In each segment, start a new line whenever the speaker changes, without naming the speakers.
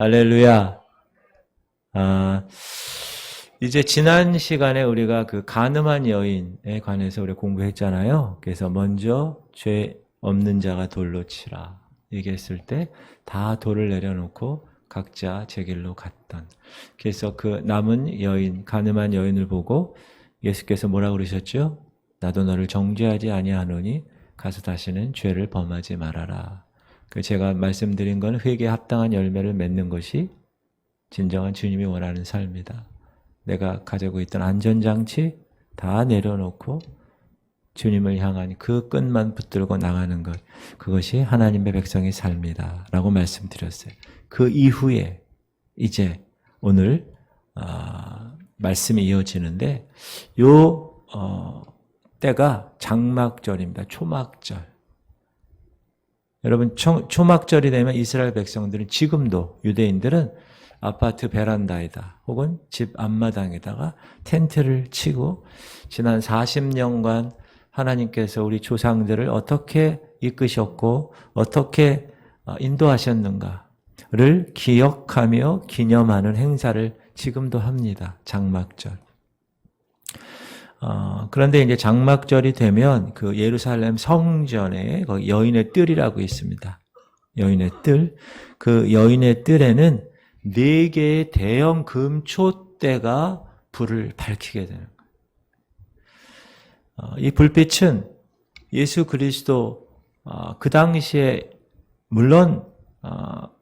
할렐루야. 아, 이제 지난 시간에 우리가 그 간음한 여인에 관해서 우리가 공부했잖아요. 그래서 먼저 죄 없는 자가 돌로 치라 얘기했을 때 다 돌을 내려놓고 각자 제 길로 갔던. 그래서 그 남은 여인, 간음한 여인을 보고 예수께서 뭐라고 그러셨죠? 나도 너를 정죄하지 아니하노니 가서 다시는 죄를 범하지 말아라. 그 제가 말씀드린 건 회개에 합당한 열매를 맺는 것이 진정한 주님이 원하는 삶이다. 내가 가지고 있던 안전장치 다 내려놓고 주님을 향한 그 끈만 붙들고 나가는 것, 그것이 하나님의 백성의 삶이다 라고 말씀드렸어요. 그 이후에 이제 오늘 말씀이 이어지는데 요 때가 장막절입니다. 초막절. 여러분 초막절이 되면 이스라엘 백성들은 지금도 유대인들은 아파트 베란다에다 혹은 집 앞마당에다가 텐트를 치고 지난 40년간 하나님께서 우리 조상들을 어떻게 이끄셨고 어떻게 인도하셨는가를 기억하며 기념하는 행사를 지금도 합니다. 장막절. 그런데 이제 장막절이 되면 그 예루살렘 성전에 거기 여인의 뜰이라고 있습니다. 여인의 뜰. 그 여인의 뜰에는 4개의 대형 금촛대가 불을 밝히게 되는 거예요. 이 불빛은 예수 그리스도 그 당시에 물론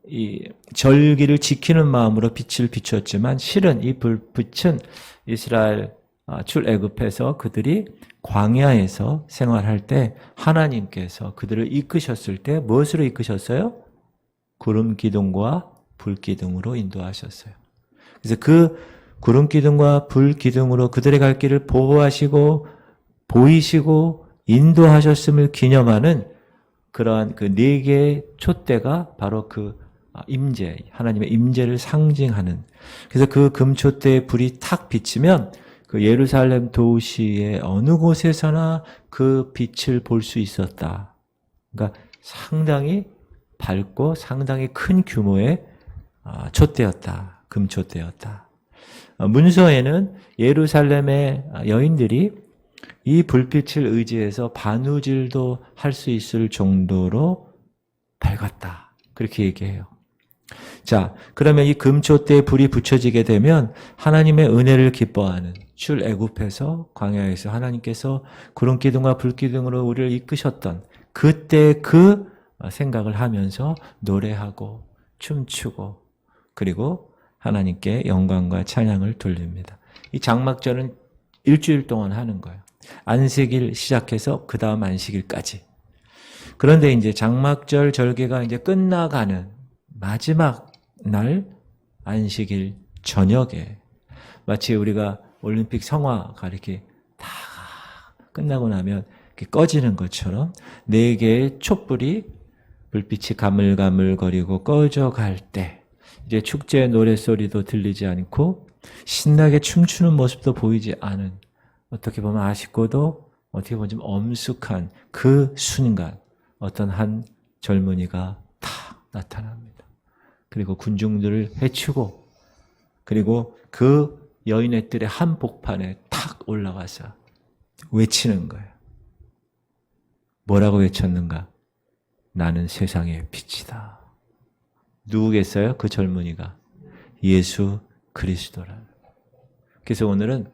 이 절기를 지키는 마음으로 빛을 비췄지만 실은 이 불빛은 이스라엘 출애굽해서 그들이 광야에서 생활할 때 하나님께서 그들을 이끄셨을 때 무엇으로 이끄셨어요? 구름 기둥과 불 기둥으로 인도하셨어요. 그래서 그 구름 기둥과 불 기둥으로 그들의 갈 길을 보호하시고 보이시고 인도하셨음을 기념하는 그러한 그 4개의 촛대가 바로 그 임재, 하나님의 임재를 상징하는. 그래서 그 금촛대에 불이 탁 비치면 그 예루살렘 도시의 어느 곳에서나 그 빛을 볼 수 있었다. 그러니까 상당히 밝고 상당히 큰 규모의 촛대였다. 금촛대였다. 문서에는 예루살렘의 여인들이 이 불빛을 의지해서 바느질도 할 수 있을 정도로 밝았다. 그렇게 얘기해요. 자, 그러면 이 금촛대에 불이 붙여지게 되면 하나님의 은혜를 기뻐하는 출애굽해서 광야에서 하나님께서 구름 기둥과 불 기둥으로 우리를 이끄셨던 그때 그 생각을 하면서 노래하고 춤추고 그리고 하나님께 영광과 찬양을 돌립니다. 이 장막절은 일주일 동안 하는 거예요. 안식일 시작해서 그 다음 안식일까지. 그런데 이제 장막절 절개가 이제 끝나가는 마지막 날 안식일 저녁에 마치 우리가 올림픽 성화가 이렇게 다 끝나고 나면 이렇게 꺼지는 것처럼 4개의 촛불이 불빛이 가물가물거리고 꺼져갈 때 이제 축제의 노랫소리도 들리지 않고 신나게 춤추는 모습도 보이지 않은 어떻게 보면 아쉽고도 어떻게 보면 좀 엄숙한 그 순간 어떤 한 젊은이가 탁 나타납니다. 그리고 군중들을 해치고 그리고 그 여인의 뜰의 한복판에 탁 올라가서 외치는 거예요. 뭐라고 외쳤는가? 나는 세상의 빛이다. 누구겠어요? 그 젊은이가. 예수 그리스도라. 그래서 오늘은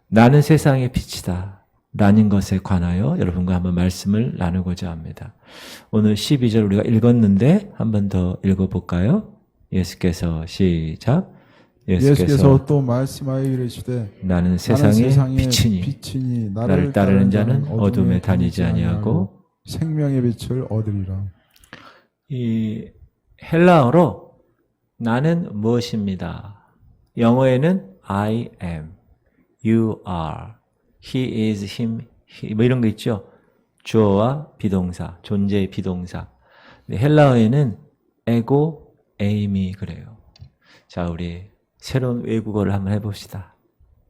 나는 세상의 빛이다 라는 것에 관하여 여러분과 한번 말씀을 나누고자 합니다. 오늘 12절 우리가 읽었는데 한 번 더 읽어볼까요? 예수께서 시작.
예수께서 또 말씀하여 이르시되
나는 세상의 빛이니 나를 따르는 자는 어둠에 다니지 아니하고
생명의 빛을 얻으리라.
이 헬라어로 나는 무엇입니다. 영어에는 I am, you are, he is, him, he, 뭐 이런 거 있죠. 주어와 비동사, 존재의 비동사. 헬라어에는 에고, 에임이 그래요. 자, 우리 새로운 외국어를 한번 해봅시다.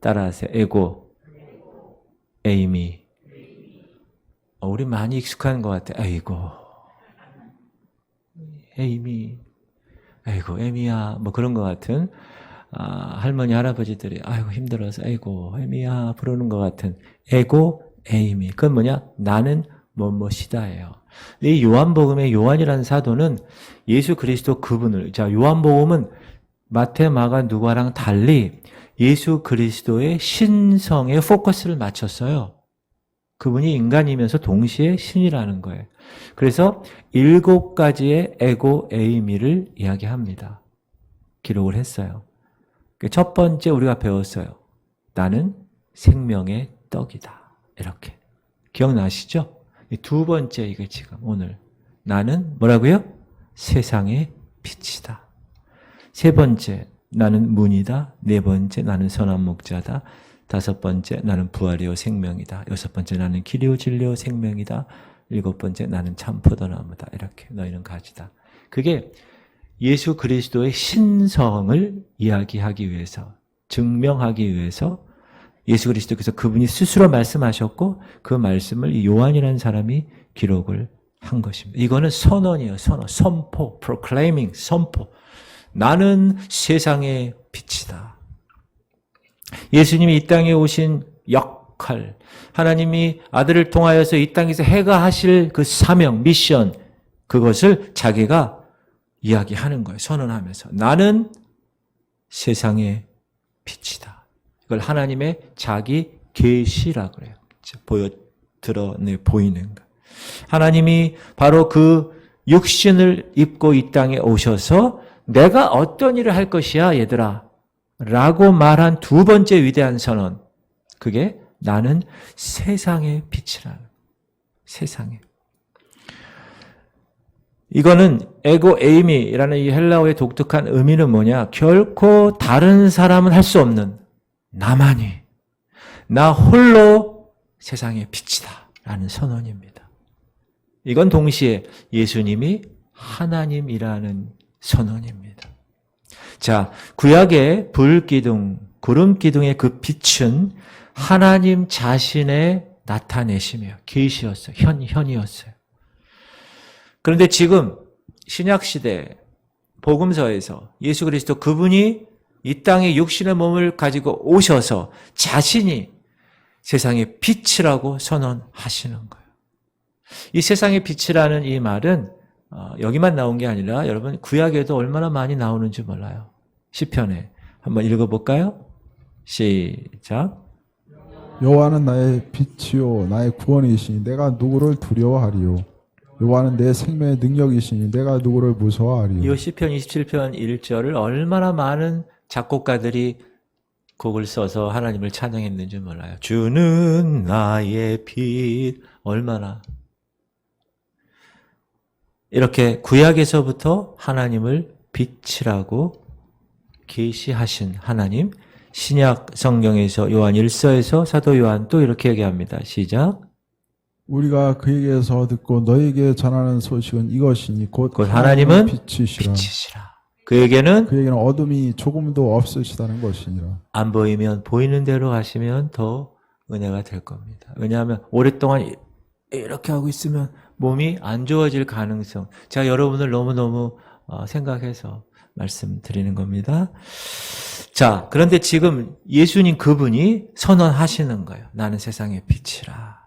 따라하세요. 에고, 에임이. 우리 많이 익숙한 것 같아요. 아이고, 에임이. 아이고 애미야 뭐 그런 것 같은 할머니 할아버지들이 아이고 힘들어서 아이고 애미야 부르는 것 같은 에고 에이미. 그건 뭐냐? 나는 뭐뭐시다예요. 이 요한복음의 요한이라는 사도는 예수 그리스도 그분을, 자 요한복음은 마태, 마가, 누가랑 달리 예수 그리스도의 신성에 포커스를 맞췄어요. 그분이 인간이면서 동시에 신이라는 거예요. 그래서 7가지의 에고 에이미를 이야기합니다. 기록을 했어요. 첫 번째 우리가 배웠어요. 나는 생명의 떡이다. 이렇게. 기억나시죠? 두 번째 이게 지금 오늘. 나는 뭐라고요? 세상의 빛이다. 세 번째, 나는 문이다. 네 번째, 나는 선한 목자다. 다섯 번째, 나는 부활이요 생명이다. 여섯 번째, 나는 길이요 진리요 생명이다. 일곱 번째, 나는 참 포도나무다. 이렇게 너희는 가지다. 그게 예수 그리스도의 신성을 이야기하기 위해서, 증명하기 위해서 예수 그리스도께서 그분이 스스로 말씀하셨고 그 말씀을 이 요한이라는 사람이 기록을 한 것입니다. 이거는 선언이에요. 선언, 선포, proclaiming, 선포. 나는 세상의 빛이다. 예수님이 이 땅에 오신 역할, 하나님이 아들을 통하여서 이 땅에서 해가 하실 그 사명, 미션, 그것을 자기가 이야기하는 거예요. 선언하면서. 나는 세상의 빛이다. 이걸 하나님의 자기 계시라 그래요. 보이는 거. 하나님이 바로 그 육신을 입고 이 땅에 오셔서 내가 어떤 일을 할 것이야, 얘들아. 라고 말한 두 번째 위대한 선언. 그게 나는 세상의 빛이라는 거예요. 세상에. 이거는 에고 에이미라는 이 헬라어의 독특한 의미는 뭐냐? 결코 다른 사람은 할 수 없는 나만이, 나 홀로 세상의 빛이다 라는 선언입니다. 이건 동시에 예수님이 하나님이라는 선언입니다. 자, 구약의 불기둥, 구름기둥의 그 빛은 하나님 자신의 나타내심이에요. 계시였어요. 현이었어요. 그런데 지금 신약시대 복음서에서 예수 그리스도 그분이 이 땅에 육신의 몸을 가지고 오셔서 자신이 세상의 빛이라고 선언하시는 거예요. 이 세상의 빛이라는 이 말은 여기만 나온 게 아니라 여러분 구약에도 얼마나 많이 나오는지 몰라요. 시편에 한번 읽어볼까요? 시작.
여호와는 나의 빛이요 나의 구원이시니 내가 누구를 두려워하리요. 여호와는 내 생명의 능력이시니 내가 누구를 무서워하리요.
이 시편 27편 1절을 얼마나 많은 작곡가들이 곡을 써서 하나님을 찬양했는지 몰라요. 주는 나의 빛. 얼마나. 이렇게 구약에서부터 하나님을 빛이라고 계시하신 하나님. 신약 성경에서 요한 1서에서 사도 요한 또 이렇게 얘기합니다. 시작.
우리가 그에게서 듣고 너에게 전하는 소식은 이것이니 곧
하나님은
빛이시라.
그에게는
어둠이 조금도 없으시다는 것이니라.
안 보이면 보이는 대로 하시면 더 은혜가 될 겁니다. 왜냐하면 오랫동안 이렇게 하고 있으면 몸이 안 좋아질 가능성. 제가 여러분을 너무너무 생각해서 말씀드리는 겁니다. 자, 그런데 지금 예수님 그분이 선언하시는 거예요. 나는 세상의 빛이라.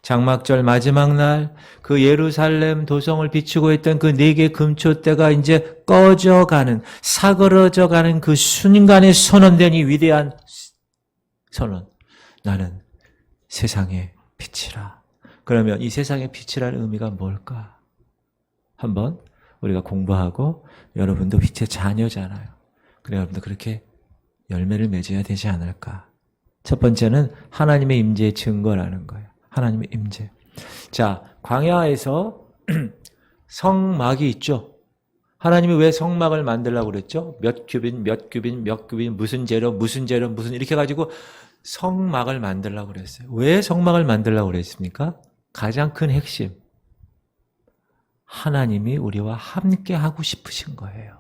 장막절 마지막 날 그 예루살렘 도성을 비추고 있던 그 4개 금초대가 이제 꺼져가는, 사그러져가는 그 순간에 선언된 이 위대한 선언. 나는 세상의 빛이라. 그러면 이 세상의 빛이라는 의미가 뭘까? 한번 우리가 공부하고 여러분도 빛의 자녀잖아요. 그래 여러분도 그렇게 열매를 맺어야 되지 않을까? 첫 번째는 하나님의 임재의 증거라는 거예요. 하나님의 임재. 자, 광야에서 성막이 있죠. 하나님이 왜 성막을 만들라고 그랬죠? 몇 규빗, 무슨 재료, 이렇게 해가지고 성막을 만들라고 그랬어요. 왜 성막을 만들라고 그랬습니까? 가장 큰 핵심. 하나님이 우리와 함께 하고 싶으신 거예요.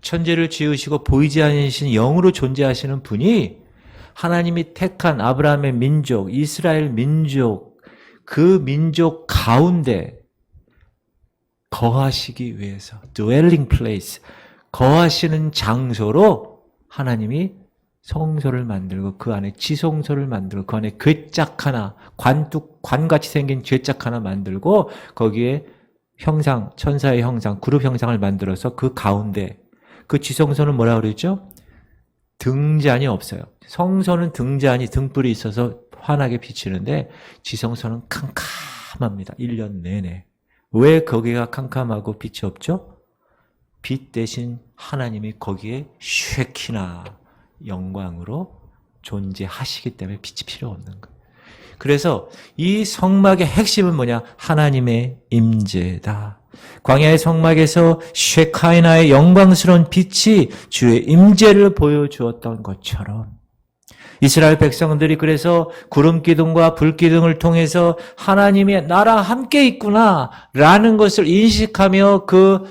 천지를 지으시고 보이지 않으신 영으로 존재하시는 분이 하나님이 택한 아브라함의 민족, 이스라엘 민족, 그 민족 가운데 거하시기 위해서 dwelling place, 거하시는 장소로 하나님이 성소를 만들고 그 안에 지성소를 만들고 그 안에 궤짝 하나, 관같이 생긴 궤짝 하나 만들고 거기에 형상, 천사의 형상, 그룹 형상을 만들어서 그 가운데 그 지성소는 뭐라 그러죠? 등잔이 없어요. 성소는 등잔이 등불이 있어서 환하게 비치는데 지성소는 캄캄합니다. 1년 내내. 왜 거기가 캄캄하고 빛이 없죠? 빛 대신 하나님이 거기에 쉐키나 영광으로 존재하시기 때문에 빛이 필요 없는 거예요. 그래서 이 성막의 핵심은 뭐냐? 하나님의 임재다. 광야의 성막에서 쉐카이나의 영광스러운 빛이 주의 임재를 보여주었던 것처럼 이스라엘 백성들이 그래서 구름 기둥과 불 기둥을 통해서 하나님의 나라 함께 있구나라는 것을 인식하며 그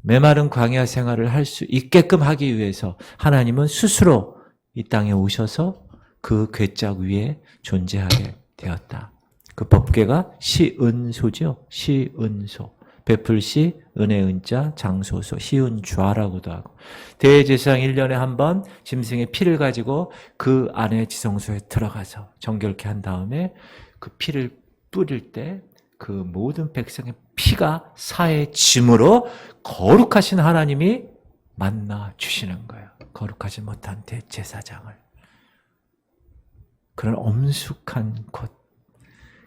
메마른 광야 생활을 할 수 있게끔 하기 위해서 하나님은 스스로 이 땅에 오셔서 그 궤짝 위에 존재하게 되었다. 그 법궤가 시은소죠. 시은소. 베풀시, 은혜 은자, 장소소, 시은좌라고도 하고 대제사장 1년에 한 번 짐승의 피를 가지고 그 안에 지성소에 들어가서 정결케 한 다음에 그 피를 뿌릴 때 그 모든 백성의 피가 사해짐으로 거룩하신 하나님이 만나 주시는 거예요. 거룩하지 못한 대제사장을. 그런 엄숙한 곳.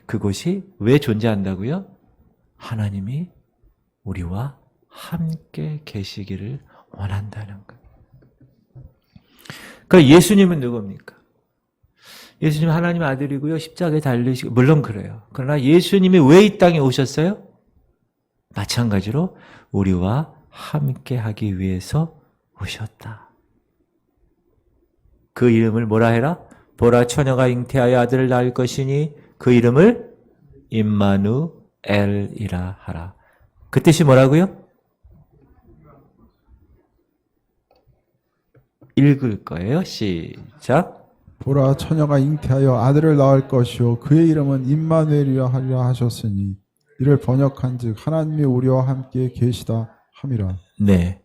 그곳이 왜 존재한다고요? 하나님이 우리와 함께 계시기를 원한다는 거예요. 그러니까 예수님은 누굽니까? 예수님 하나님 아들이고요. 십자가에 달리시고 물론 그래요. 그러나 예수님이 왜 이 땅에 오셨어요? 마찬가지로 우리와 함께 하기 위해서 오셨다. 그 이름을 뭐라 해라? 보라 처녀가 잉태하여 아들을 낳을 것이니 그 이름을 임마누엘이라 하라. 그 뜻이 뭐라고요? 읽을 거예요. 시작.
보라 처녀가 잉태하여 아들을 낳을 것이요 그의 이름은 임마누엘이라 하리라 하셨으니 이를 번역한즉 하나님이 우리와 함께 계시다 함이라.
네.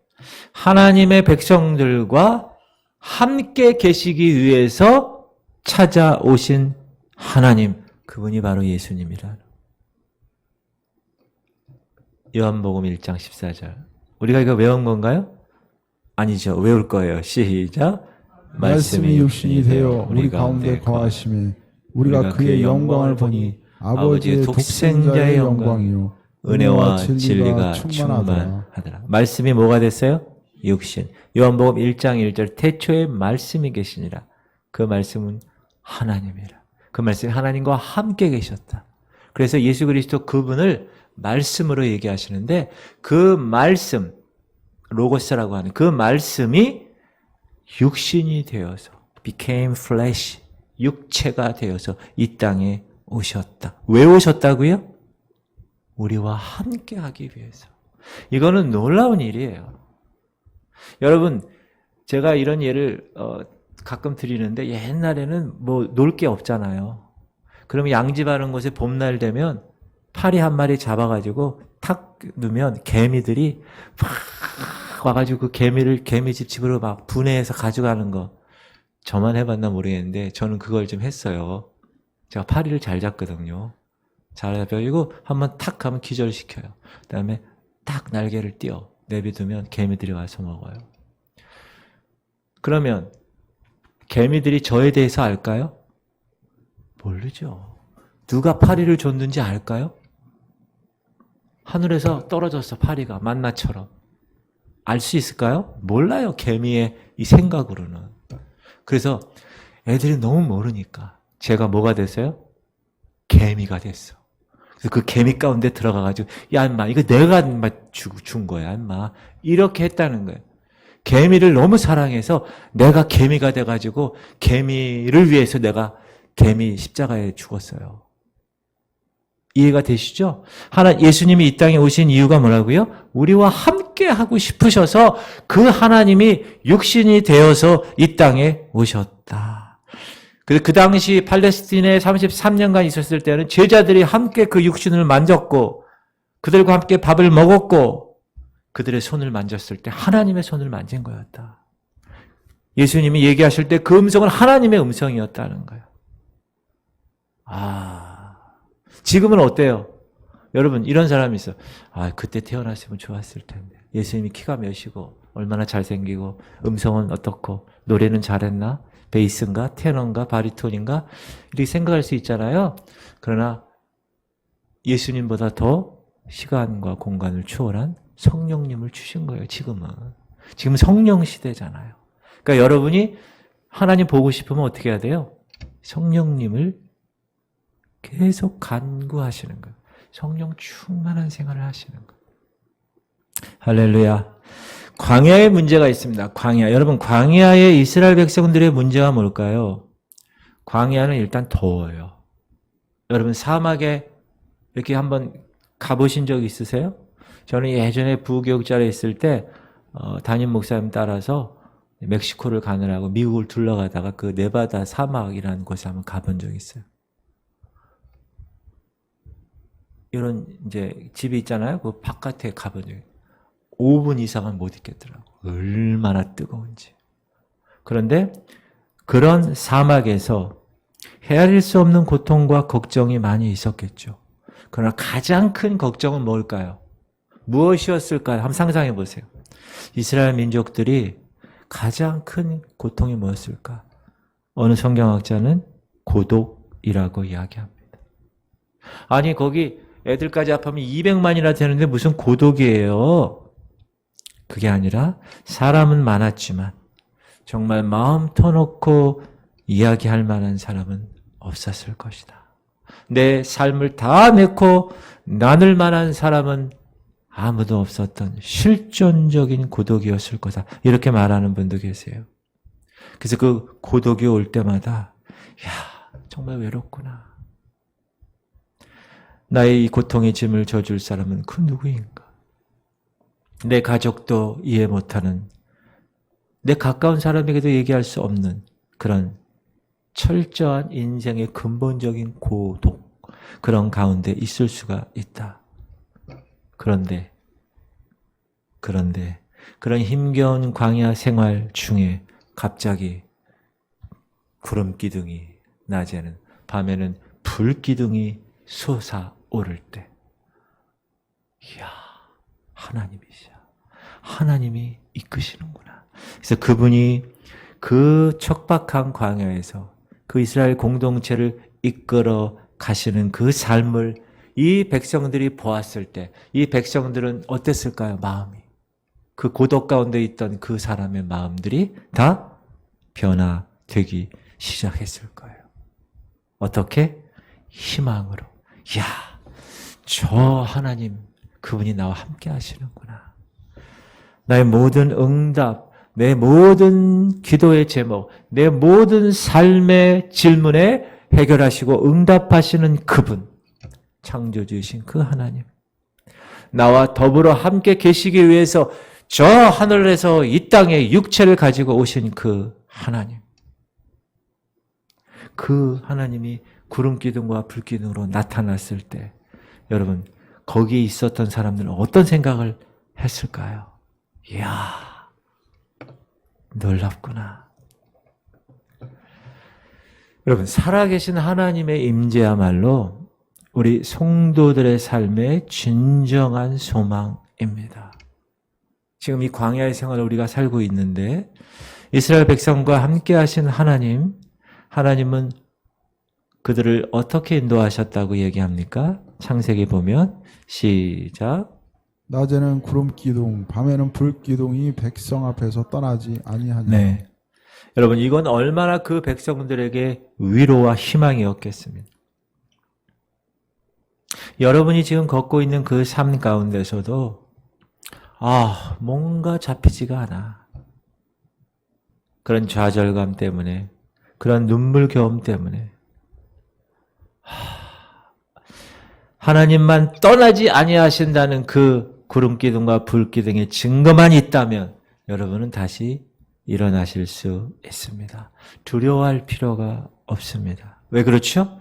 하나님의 백성들과 함께 계시기 위해서 찾아오신 하나님, 그분이 바로 예수님이라. 요한복음 1장 14절. 우리가 이거 외운 건가요? 아니죠. 외울 거예요. 시작.
말씀이 육신이 되어 우리 가운데 거하심에 우리가 그의 영광을 보니 아버지의 독생자의 영광이요
은혜와 진리가 충만하더라. 말씀이 뭐가 됐어요? 육신. 요한복음 1장 1절 태초에 말씀이 계시니라. 그 말씀은 하나님이라. 그 말씀이 하나님과 함께 계셨다. 그래서 예수 그리스도 그분을 말씀으로 얘기하시는데 그 말씀, 로고스라고 하는 그 말씀이 육신이 되어서 became flesh, 육체가 되어서 이 땅에 오셨다. 왜 오셨다고요? 우리와 함께 하기 위해서. 이거는 놀라운 일이에요. 여러분, 제가 이런 예를 가끔 드리는데 옛날에는 뭐 놀 게 없잖아요. 그러면 양집하는 곳에 봄날 되면 파리 한 마리 잡아가지고 탁 넣으면 개미들이 막 와가지고 그 개미를 개미집 집으로 막 분해해서 가져가는 거. 저만 해봤나 모르겠는데 저는 그걸 좀 했어요. 제가 파리를 잘 잡거든요. 잘 잡혀가지고 한번 탁 하면 기절시켜요. 그 다음에 딱 날개를 띄어 내비두면 개미들이 와서 먹어요. 그러면 개미들이 저에 대해서 알까요? 모르죠. 누가 파리를 줬는지 알까요? 하늘에서 떨어졌어, 파리가 만나처럼. 알 수 있을까요? 몰라요, 개미의 이 생각으로는. 그래서 애들이 너무 모르니까 제가 뭐가 됐어요? 개미가 됐어. 그래서 그 개미 가운데 들어가가지고 야 인마 이거 내가 인마 준 거야 인마 이렇게 했다는 거예요. 개미를 너무 사랑해서 내가 개미가 돼가지고 개미를 위해서 내가 개미 십자가에 죽었어요. 이해가 되시죠? 예수님이 이 땅에 오신 이유가 뭐라고요? 우리와 함께 하고 싶으셔서 그 하나님이 육신이 되어서 이 땅에 오셨다. 그 당시 팔레스틴에 33년간 있었을 때는 제자들이 함께 그 육신을 만졌고 그들과 함께 밥을 먹었고 그들의 손을 만졌을 때 하나님의 손을 만진 거였다. 예수님이 얘기하실 때 그 음성은 하나님의 음성이었다는 거예요. 지금은 어때요? 여러분 이런 사람이 있어. 그때 태어났으면 좋았을 텐데. 예수님이 키가 몇이고 얼마나 잘생기고 음성은 어떻고 노래는 잘했나? 베이스인가? 테너인가? 바리톤인가? 이렇게 생각할 수 있잖아요. 그러나 예수님보다 더 시간과 공간을 초월한 성령님을 주신 거예요. 지금은. 지금 성령 시대잖아요. 그러니까 여러분이 하나님 보고 싶으면 어떻게 해야 돼요? 성령님을 계속 간구하시는 거예요. 성령 충만한 생활을 하시는 거예요. 할렐루야. 광야에 문제가 있습니다. 광야. 여러분 광야의 이스라엘 백성들의 문제가 뭘까요? 광야는 일단 더워요. 여러분 사막에 이렇게 한번 가보신 적 있으세요? 저는 예전에 부교육자로 있을 때 담임 목사님 따라서 멕시코를 가느라고 미국을 둘러가다가 그 네바다 사막이라는 곳에 한번 가본 적이 있어요. 이런 이제 집이 있잖아요. 그 바깥에 가본 적이 5분 이상은 못 있겠더라고. 얼마나 뜨거운지. 그런데 그런 사막에서 헤아릴 수 없는 고통과 걱정이 많이 있었겠죠. 그러나 가장 큰 걱정은 뭘까요? 무엇이었을까요? 한번 상상해 보세요. 이스라엘 민족들이 가장 큰 고통이 뭐였을까? 어느 성경학자는 고독이라고 이야기합니다. 아니 거기 애들까지 합하면 200만이나 되는데 무슨 고독이에요? 그게 아니라 사람은 많았지만 정말 마음 터놓고 이야기할 만한 사람은 없었을 것이다. 내 삶을 다 내고 나눌 만한 사람은 아무도 없었던 실존적인 고독이었을 거다. 이렇게 말하는 분도 계세요. 그래서 그 고독이 올 때마다 정말 외롭구나. 나의 이 고통의 짐을 져줄 사람은 그 누구인가? 내 가족도 이해 못하는, 내 가까운 사람에게도 얘기할 수 없는 그런 철저한 인생의 근본적인 고독, 그런 가운데 있을 수가 있다. 그런데 그런 힘겨운 광야 생활 중에 갑자기 구름 기둥이 낮에는, 밤에는 불 기둥이 솟아오를 때, 이야, 하나님이시야. 하나님이 이끄시는구나. 그래서 그분이 그 척박한 광야에서 그 이스라엘 공동체를 이끌어 가시는 그 삶을 이 백성들이 보았을 때, 이 백성들은 어땠을까요? 마음이. 그 고독 가운데 있던 그 사람의 마음들이 다 변화되기 시작했을 거예요. 어떻게? 희망으로. 이야, 저 하나님, 그분이 나와 함께 하시는구나. 나의 모든 응답, 내 모든 기도의 제목, 내 모든 삶의 질문에 해결하시고 응답하시는 그분, 창조주이신 그 하나님, 나와 더불어 함께 계시기 위해서 저 하늘에서 이 땅에 육체를 가지고 오신 그 하나님, 그 하나님이 구름 기둥과 불 기둥으로 나타났을 때 여러분 거기에 있었던 사람들은 어떤 생각을 했을까요? 이야, 놀랍구나. 여러분 살아계신 하나님의 임재야말로 우리 성도들의 삶의 진정한 소망입니다. 지금 이 광야의 생활을 우리가 살고 있는데 이스라엘 백성과 함께 하신 하나님은 그들을 어떻게 인도하셨다고 얘기합니까? 창세기 보면 시작.
낮에는 구름 기둥, 밤에는 불 기둥이 백성 앞에서 떠나지 아니하냐.
네. 여러분 이건 얼마나 그 백성들에게 위로와 희망이었겠습니까? 여러분이 지금 걷고 있는 그 삶 가운데서도 뭔가 잡히지가 않아. 그런 좌절감 때문에, 그런 눈물겨움 때문에 하나님만 떠나지 아니하신다는 그 구름 기둥과 불 기둥의 증거만 있다면 여러분은 다시 일어나실 수 있습니다. 두려워할 필요가 없습니다. 왜 그렇죠?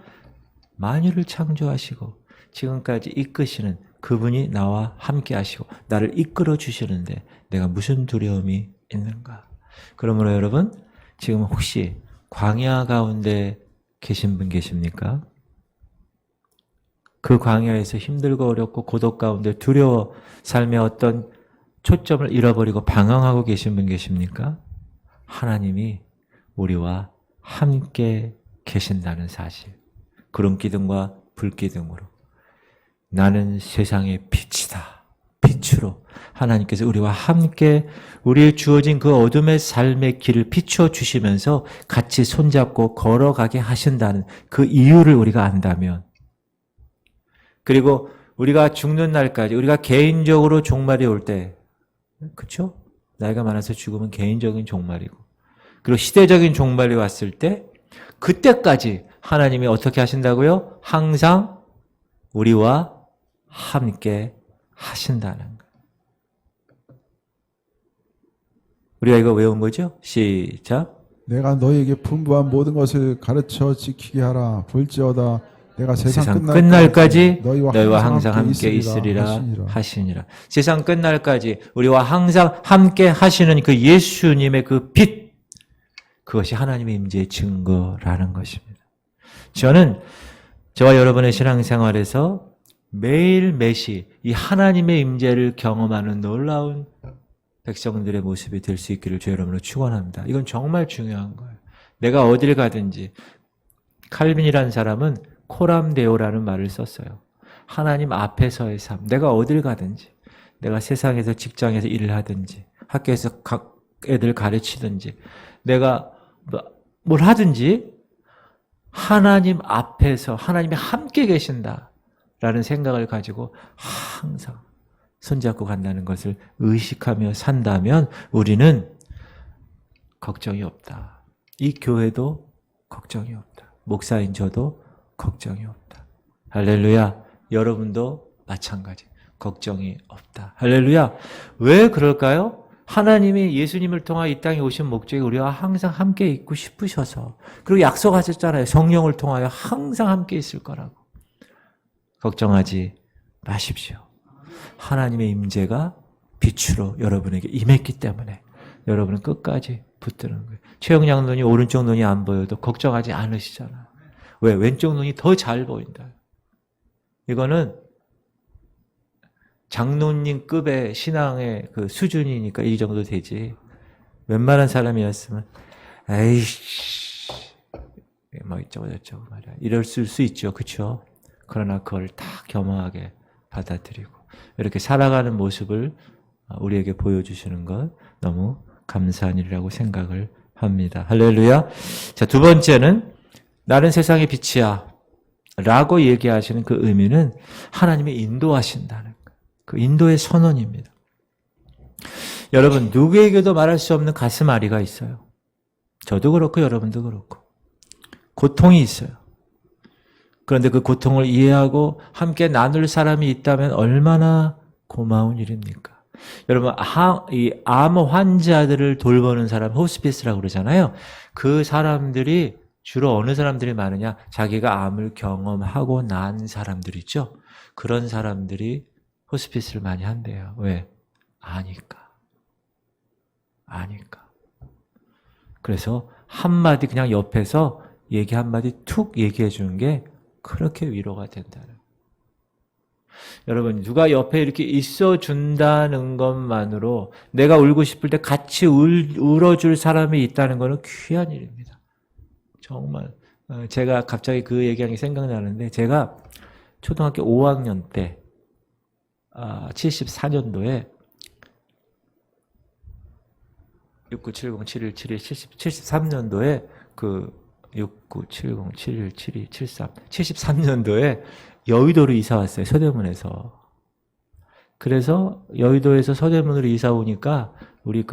만유를 창조하시고 지금까지 이끄시는 그분이 나와 함께 하시고 나를 이끌어 주시는데 내가 무슨 두려움이 있는가? 그러므로 여러분, 지금 혹시 광야 가운데 계신 분 계십니까? 그 광야에서 힘들고 어렵고 고독 가운데 두려워 삶의 어떤 초점을 잃어버리고 방황하고 계신 분 계십니까? 하나님이 우리와 함께 계신다는 사실. 구름기둥과 불기둥으로. 나는 세상의 빛이다. 빛으로 하나님께서 우리와 함께 우리의 주어진 그 어둠의 삶의 길을 비추어 주시면서 같이 손잡고 걸어가게 하신다는 그 이유를 우리가 안다면, 그리고 우리가 죽는 날까지, 우리가 개인적으로 종말이 올 때, 그렇죠? 나이가 많아서 죽으면 개인적인 종말이고, 그리고 시대적인 종말이 왔을 때 그때까지 하나님이 어떻게 하신다고요? 항상 우리와 함께 하신다는 거예요. 우리가 이거 외운 거죠? 시작.
내가 너에게 분부한 모든 것을 가르쳐 지키게 하라. 볼지어다 내가 세상
끝날까지
너희와
항상 함께 있으리라 하시니라. 세상 끝날까지 우리와 항상 함께 하시는 그 예수님의 그 빛, 그것이 하나님의 임재의 증거라는 것입니다. 저는 저와 여러분의 신앙생활에서 매일 매시 이 하나님의 임재를 경험하는 놀라운 백성들의 모습이 될 수 있기를 주 여러분으로 축원합니다. 이건 정말 중요한 거예요. 내가 어딜 가든지, 칼빈이라는 사람은 코람데오라는 말을 썼어요. 하나님 앞에서의 삶. 내가 어딜 가든지, 내가 세상에서 직장에서 일을 하든지, 학교에서 각 애들 가르치든지, 내가 뭘 하든지 하나님 앞에서 하나님이 함께 계신다라는 생각을 가지고 항상 손잡고 간다는 것을 의식하며 산다면 우리는 걱정이 없다. 이 교회도 걱정이 없다. 목사인 저도 걱정이 없다. 할렐루야. 여러분도 마찬가지. 걱정이 없다. 할렐루야. 왜 그럴까요? 하나님이 예수님을 통하 이 땅에 오신 목적이 우리와 항상 함께 있고 싶으셔서, 그리고 약속하셨잖아요. 성령을 통하여 항상 함께 있을 거라고. 걱정하지 마십시오. 하나님의 임재가 빛으로 여러분에게 임했기 때문에 여러분은 끝까지 붙드는 거예요. 최영양 눈이 오른쪽 눈이 안 보여도 걱정하지 않으시잖아요. 왜? 왼쪽 눈이 더 잘 보인다. 이거는 장로님급의 신앙의 그 수준이니까 이 정도 되지. 웬만한 사람이었으면 에이씨 뭐 이쩌고 저쩌고 말이야. 이럴 수 있죠. 그렇죠? 그러나 그걸 다 겸허하게 받아들이고 이렇게 살아가는 모습을 우리에게 보여주시는 것 너무 감사한 일이라고 생각을 합니다. 할렐루야. 자, 두 번째는 나는 세상의 빛이야 라고 얘기하시는 그 의미는 하나님이 인도하신다는 그 인도의 선언입니다. 여러분, 누구에게도 말할 수 없는 가슴 아리가 있어요. 저도 그렇고 여러분도 그렇고 고통이 있어요. 그런데 그 고통을 이해하고 함께 나눌 사람이 있다면 얼마나 고마운 일입니까? 여러분, 이 암 환자들을 돌보는 사람 호스피스라고 그러잖아요. 그 사람들이 주로 어느 사람들이 많으냐? 자기가 암을 경험하고 난 사람들 있죠? 그런 사람들이 호스피스를 많이 한대요. 왜? 아니까. 그래서 한마디 그냥 옆에서 얘기 한마디 툭 얘기해 주는 게 그렇게 위로가 된다는. 여러분, 누가 옆에 이렇게 있어 준다는 것만으로 내가 울고 싶을 때 같이 울어줄 사람이 있다는 것은 귀한 일입니다. 정말. 제가 갑자기 그 얘기하는 게 생각나는데, 제가 초등학교 5학년 때 74년도에 6970 7172 73년도에 그 6970 7172 73 73년도에 여의도로 이사 왔어요. 서대문에서. 그래서 여의도에서 서대문으로 이사 오니까 우리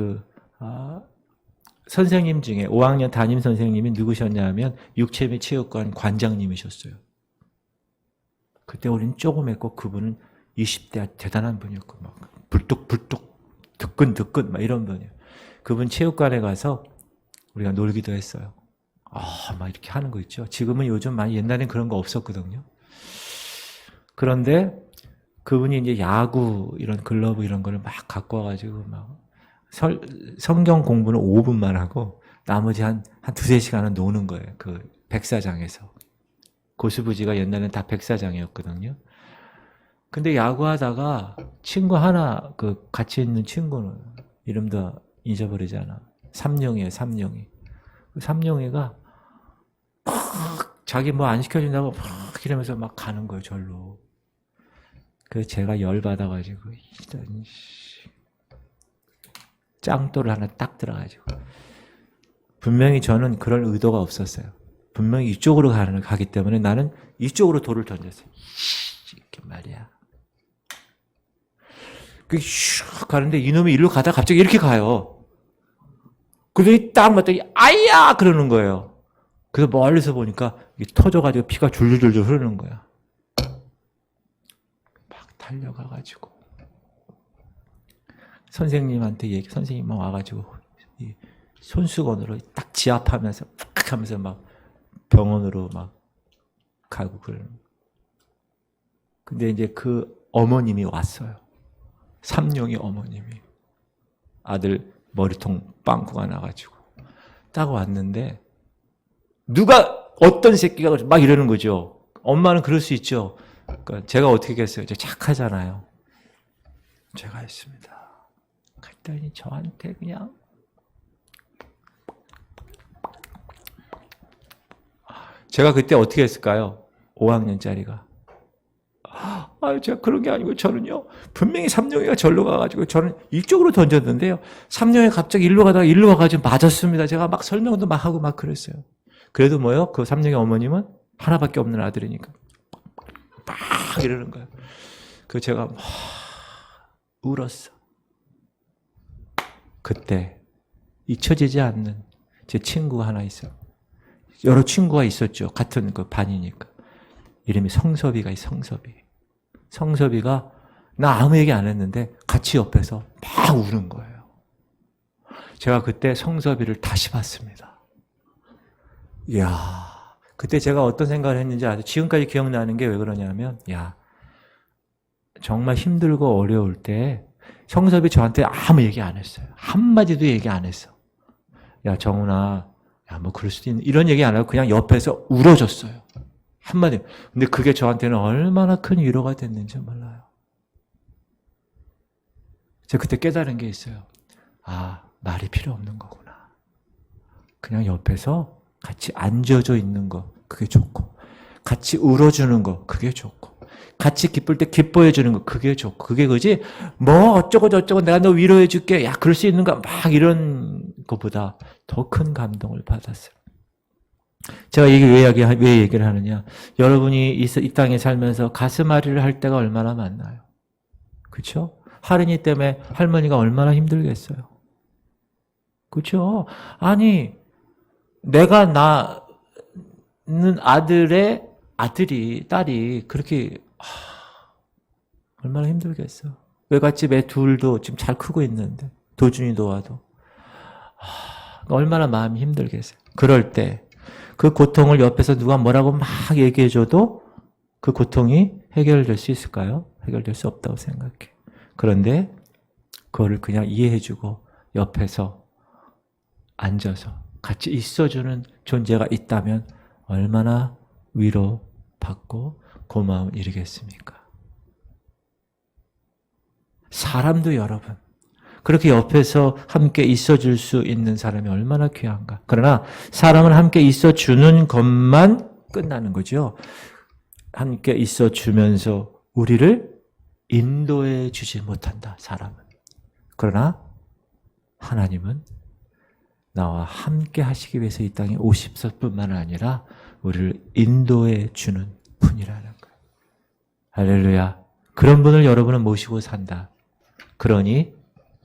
선생님 중에 5학년 담임 선생님이 누구셨냐 하면 육체미 체육관 관장님이셨어요. 그때 우리는 조그맣고 그분은 20대 대단한 분이었고 막 불뚝불뚝 드끈드끈 막 이런 분이에요. 그분 체육관에 가서 우리가 놀기도 했어요. 막 이렇게 하는 거 있죠. 지금은 요즘 많이 옛날엔 그런 거 없었거든요. 그런데 그분이 이제 야구 이런 글러브 이런 거를 막 갖고 와가지고 막 성경 공부는 5분만 하고 나머지 한 두세 시간은 노는 거예요. 그 백사장에서. 고수부지가 옛날엔 다 백사장이었거든요. 근데 야구하다가 친구 하나, 그 같이 있는 친구는 이름도 잊어버리잖아. 삼룡이에요, 삼룡이. 그 삼룡이가 막 자기 뭐 안 시켜준다고 막 이러면서 막 가는 거예요, 절로. 그래서 제가 열받아가지고, 이런, 짱돌을 하나 딱 들어가지고. 분명히 저는 그럴 의도가 없었어요. 분명히 이쪽으로 가기 때문에 나는 이쪽으로 돌을 던졌어요. 이렇게 말이야. 슉 가는데 이놈이 일로 가다가 갑자기 이렇게 가요. 그러더니 딱 맞더니 아이야! 그러는 거예요. 그래서 멀리서 보니까 이게 터져가지고 피가 줄줄줄줄 흐르는 거야. 막 달려가가지고 선생님한테 선생님만 와가지고 이 손수건으로 딱 지압하면서 팍 하면서 막 병원으로 막 가고 그러는. 근데 이제 그 어머님이 왔어요. 삼룡이 어머님이. 아들 머리통 빵꾸가 나가지고 딱 왔는데 누가 어떤 새끼가 막 이러는 거죠. 엄마는 그럴 수 있죠. 그러니까 제가 어떻게 했어요? 저 착하잖아요. 제가 했습니다. 그랬더니 저한테 그냥 제가 그때 어떻게 했을까요? 5학년짜리가. 제가 그런 게 아니고 저는요, 분명히 삼룡이가 절로 가가지고 저는 이쪽으로 던졌는데요. 삼룡이 갑자기 일로 가다가 일로 가가지고 맞았습니다. 제가 막 설명도 막 하고 막 그랬어요. 그래도 뭐요? 그 삼룡이 어머님은 하나밖에 없는 아들이니까 막 이러는 거예요. 그 제가 막 울었어. 그때 잊혀지지 않는 제 친구가 하나 있어요. 여러 친구가 있었죠. 같은 그 반이니까. 이름이 성섭이가 있어, 성섭이. 성섭이가 나 아무 얘기 안 했는데 같이 옆에서 막 우는 거예요. 제가 그때 성섭이를 다시 봤습니다. 이야, 그때 제가 어떤 생각을 했는지 아주 지금까지 기억나는 게 왜 그러냐면, 야, 정말 힘들고 어려울 때 성섭이 저한테 아무 얘기 안 했어요. 한마디도 얘기 안 했어. 야, 정훈아, 야, 뭐 그럴 수도 있는, 이런 얘기 안 하고 그냥 옆에서 울어줬어요. 한마디. 근데 그게 저한테는 얼마나 큰 위로가 됐는지 몰라요. 제가 그때 깨달은 게 있어요. 말이 필요 없는 거구나. 그냥 옆에서 같이 앉아져 있는 거, 그게 좋고, 같이 울어주는 거, 그게 좋고, 같이 기쁠 때 기뻐해 주는 거, 그게 좋고, 그게 그지? 뭐 어쩌고 저쩌고 내가 너 위로해 줄게. 야, 그럴 수 있는가? 막 이런 것보다 더 큰 감동을 받았어요. 제가 이게 왜 얘기를 하느냐? 여러분이 이 땅에 살면서 가슴앓이를 할 때가 얼마나 많나요? 그렇죠? 할인이 때문에 할머니가 얼마나 힘들겠어요. 그렇죠? 아니, 내가 낳는 딸이 그렇게 얼마나 힘들겠어. 외갓집 애 둘도 지금 잘 크고 있는데 도준이도 와도 얼마나 마음이 힘들겠어요. 그럴 때 그 고통을 옆에서 누가 뭐라고 막 얘기해줘도 그 고통이 해결될 수 있을까요? 해결될 수 없다고 생각해. 그런데 그거를 그냥 이해해주고 옆에서 앉아서 같이 있어주는 존재가 있다면 얼마나 위로받고 고마운 일이겠습니까? 사람도 여러분, 그렇게 옆에서 함께 있어줄 수 있는 사람이 얼마나 귀한가. 그러나 사람은 함께 있어주는 것만 끝나는 거죠. 함께 있어주면서 우리를 인도해 주지 못한다, 사람은. 그러나 하나님은 나와 함께 하시기 위해서 이 땅에 오실 뿐만 아니라 우리를 인도해 주는 분이라는 거예요. 할렐루야. 그런 분을 여러분은 모시고 산다. 그러니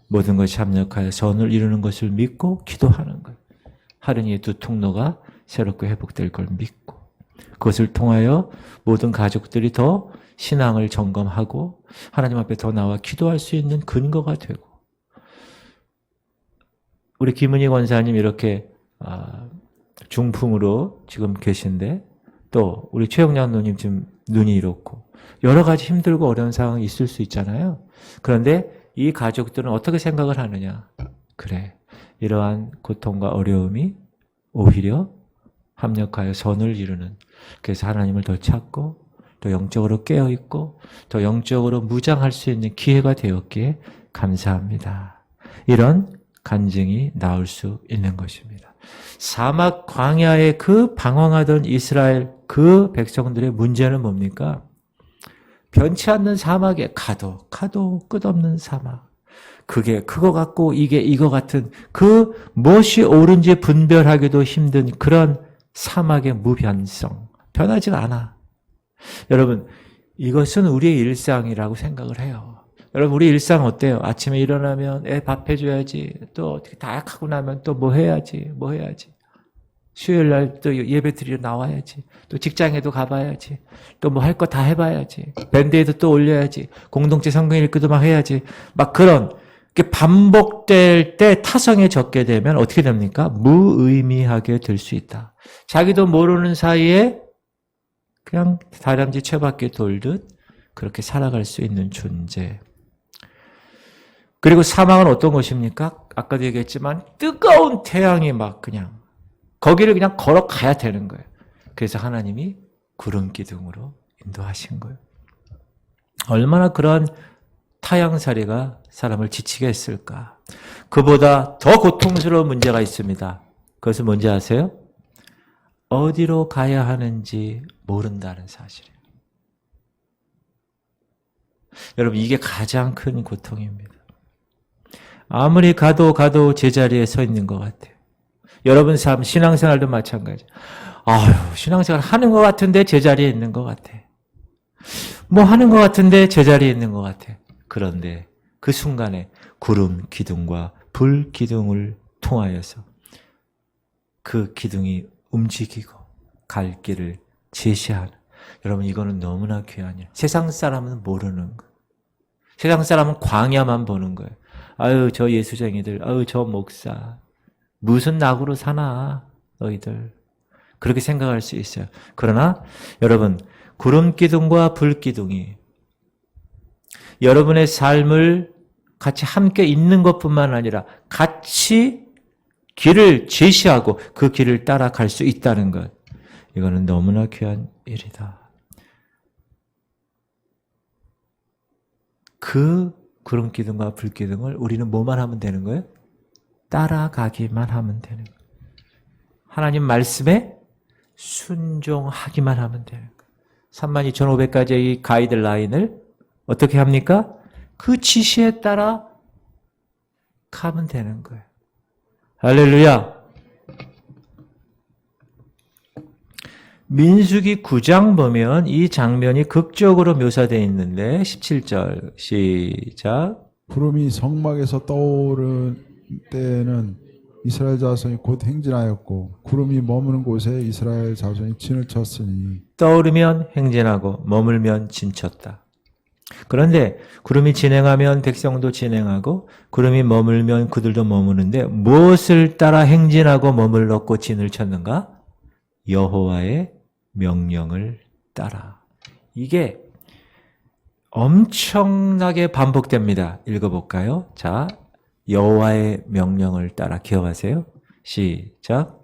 모든 것이 합력하여 선을 이루는 것을 믿고 기도하는 것. 하느니의 두 통로가 새롭게 회복될 걸 믿고 그것을 통하여 모든 가족들이 더 신앙을 점검하고 하나님 앞에 더 나와 기도할 수 있는 근거가 되고 우리 김은희 권사님 이렇게 중풍으로 지금 계신데 또 우리 최영량 누님 지금 눈이 이렇고 여러 가지 힘들고 어려운 상황이 있을 수 있잖아요. 그런데 이 가족들은 어떻게 생각을 하느냐? 그래, 이러한 고통과 어려움이 오히려 합력하여 선을 이루는, 그래서 하나님을 더 찾고 더 영적으로 깨어있고 더 영적으로 무장할 수 있는 기회가 되었기에 감사합니다. 이런 간증이 나올 수 있는 것입니다. 사막 광야에 그 방황하던 이스라엘 그 백성들의 문제는 뭡니까? 변치 않는 사막에 가도 끝없는 사막. 그게 그거 같고 이게 이거 같은 그 무엇이 옳은지 분별하기도 힘든 그런 사막의 무변성. 변하지가 않아. 여러분, 이것은 우리의 일상이라고 생각을 해요. 여러분, 우리 일상 어때요? 아침에 일어나면 애 밥 해줘야지. 또 어떻게 다 하고 나면 또 뭐 해야지. 수요일 날 또 예배 드리러 나와야지. 또 직장에도 가봐야지. 또 뭐 할 거 다 해봐야지. 밴드에도 또 올려야지. 공동체 성경 읽기도 막 해야지. 막 그런 게 반복될 때 타성에 적게 되면 어떻게 됩니까? 무의미하게 될 수 있다. 자기도 모르는 사이에 그냥 다람쥐 채바퀴 돌듯 그렇게 살아갈 수 있는 존재. 그리고 사망은 어떤 것입니까? 아까도 얘기했지만 뜨거운 태양이 막 그냥 거기를 그냥 걸어가야 되는 거예요. 그래서 하나님이 구름 기둥으로 인도하신 거예요. 얼마나 그런 타양살이가 사람을 지치게 했을까. 그보다 더 고통스러운 문제가 있습니다. 그것은 뭔지 아세요? 어디로 가야 하는지 모른다는 사실이에요. 여러분, 이게 가장 큰 고통입니다. 아무리 가도 제자리에 서 있는 것 같아요. 여러분 삶, 신앙생활도 마찬가지. 신앙생활 하는 것 같은데 제자리에 있는 것 같아. 뭐 하는 것 같은데 제자리에 있는 것 같아. 그런데 그 순간에 구름 기둥과 불 기둥을 통하여서 그 기둥이 움직이고 갈 길을 제시하는. 여러분, 이거는 너무나 귀한 일. 세상 사람은 모르는 거예요. 세상 사람은 광야만 보는 거예요. 저 예수쟁이들, 저 목사. 무슨 낙으로 사나, 너희들. 그렇게 생각할 수 있어요. 그러나 여러분, 구름 기둥과 불 기둥이 여러분의 삶을 같이 함께 있는 것뿐만 아니라 같이 길을 제시하고 그 길을 따라갈 수 있다는 것. 이거는 너무나 귀한 일이다. 그 구름 기둥과 불 기둥을 우리는 뭐만 하면 되는 거예요? 따라가기만 하면 되는 거예요. 하나님 말씀에 순종하기만 하면 되는 거예요. 32,500가지의 이 가이드라인을 어떻게 합니까? 그 지시에 따라 가면 되는 거예요. 할렐루야. 민수기 9장 보면 이 장면이 극적으로 묘사되어 있는데 17절 시작.
구름이 성막에서 떠오른 때에는 이스라엘 자손이 곧 행진하였고 구름이 머무는 곳에 이스라엘 자손이 진을 쳤으니.
떠오르면 행진하고 머물면 진쳤다. 그런데 구름이 진행하면 백성도 진행하고 구름이 머물면 그들도 머무는데 무엇을 따라 행진하고 머물렀고 진을 쳤는가? 여호와의 명령을 따라. 이게 엄청나게 반복됩니다. 읽어볼까요? 자, 여호와의 명령을 따라. 기억하세요? 시작.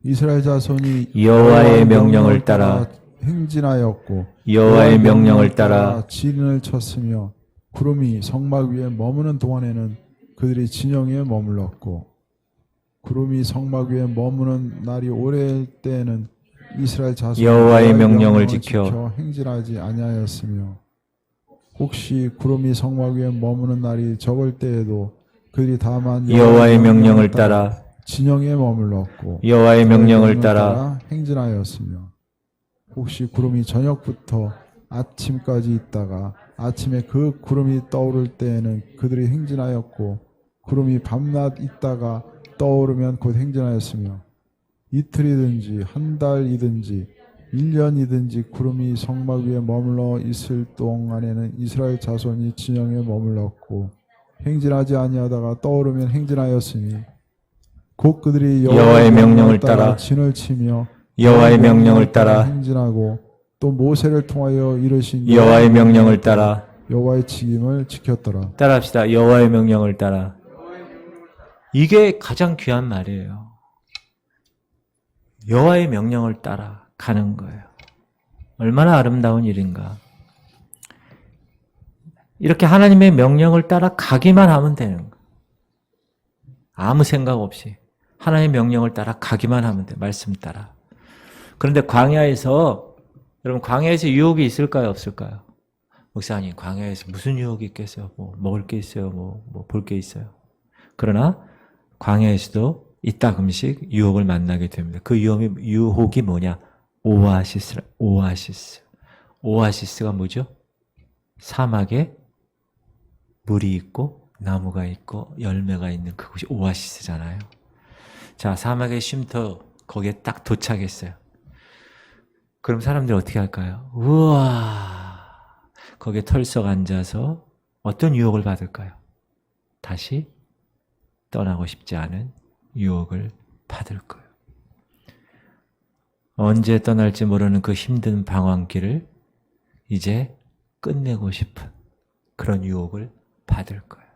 이스라엘 자손이
여호와의 명령을 따라
행진하였고
여호와의 명령을 따라
진을 쳤으며 구름이 성막 위에 머무는 동안에는 그들이 진영에 머물렀고 구름이 성막 위에 머무는 날이 오래일 때에는 이스라엘 자손이
여호와의 명령을 지켜
행진하지 아니하였으며 혹시 구름이 성막 위에 머무는 날이 적을 때에도 그들이 다만
여호와의 명령을 따라
진영에 머물렀고
여호와의 명령을 따라
행진하였으며 혹시 구름이 저녁부터 아침까지 있다가 아침에 그 구름이 떠오를 때에는 그들이 행진하였고 구름이 밤낮 있다가 떠오르면 곧 행진하였으며 이틀이든지 한 달이든지 1년이든지 구름이 성막 위에 머물러 있을 동안에는 이스라엘 자손이 진영에 머물렀고 행진하지 아니하다가 떠오르면 행진하였으니 곧 그들이
여호와의 명령을 따라
진을 치며
여호와의 명령을 따라
행진하고 또 모세를 통하여 이르신
여호와의 명령을 따라.
여호와의 책임을 지켰더라.
따라합시다. 여호와의 명령을 따라. 이게 가장 귀한 말이에요. 여호와의 명령을 따라 가는 거예요. 얼마나 아름다운 일인가. 이렇게 하나님의 명령을 따라 가기만 하면 되는 거예요. 아무 생각 없이 하나님의 명령을 따라 가기만 하면 돼. 말씀 따라. 그런데 광야에서, 여러분 광야에서 유혹이 있을까요? 없을까요? 목사님, 광야에서 무슨 유혹이 있겠어요? 뭐 먹을 게 있어요? 뭐 볼 게 있어요? 그러나 광야에서도 이따금씩 유혹을 만나게 됩니다. 그 유혹이 뭐냐? 오아시스. 오아시스가 뭐죠? 사막에 물이 있고 나무가 있고 열매가 있는 그곳이 오아시스잖아요. 자, 사막의 쉼터 거기에 딱 도착했어요. 그럼 사람들이 어떻게 할까요? 우와, 거기에 털썩 앉아서 어떤 유혹을 받을까요? 다시 떠나고 싶지 않은 유혹을 받을 거예요. 언제 떠날지 모르는 그 힘든 방황길을 이제 끝내고 싶은 그런 유혹을 받을 거예요.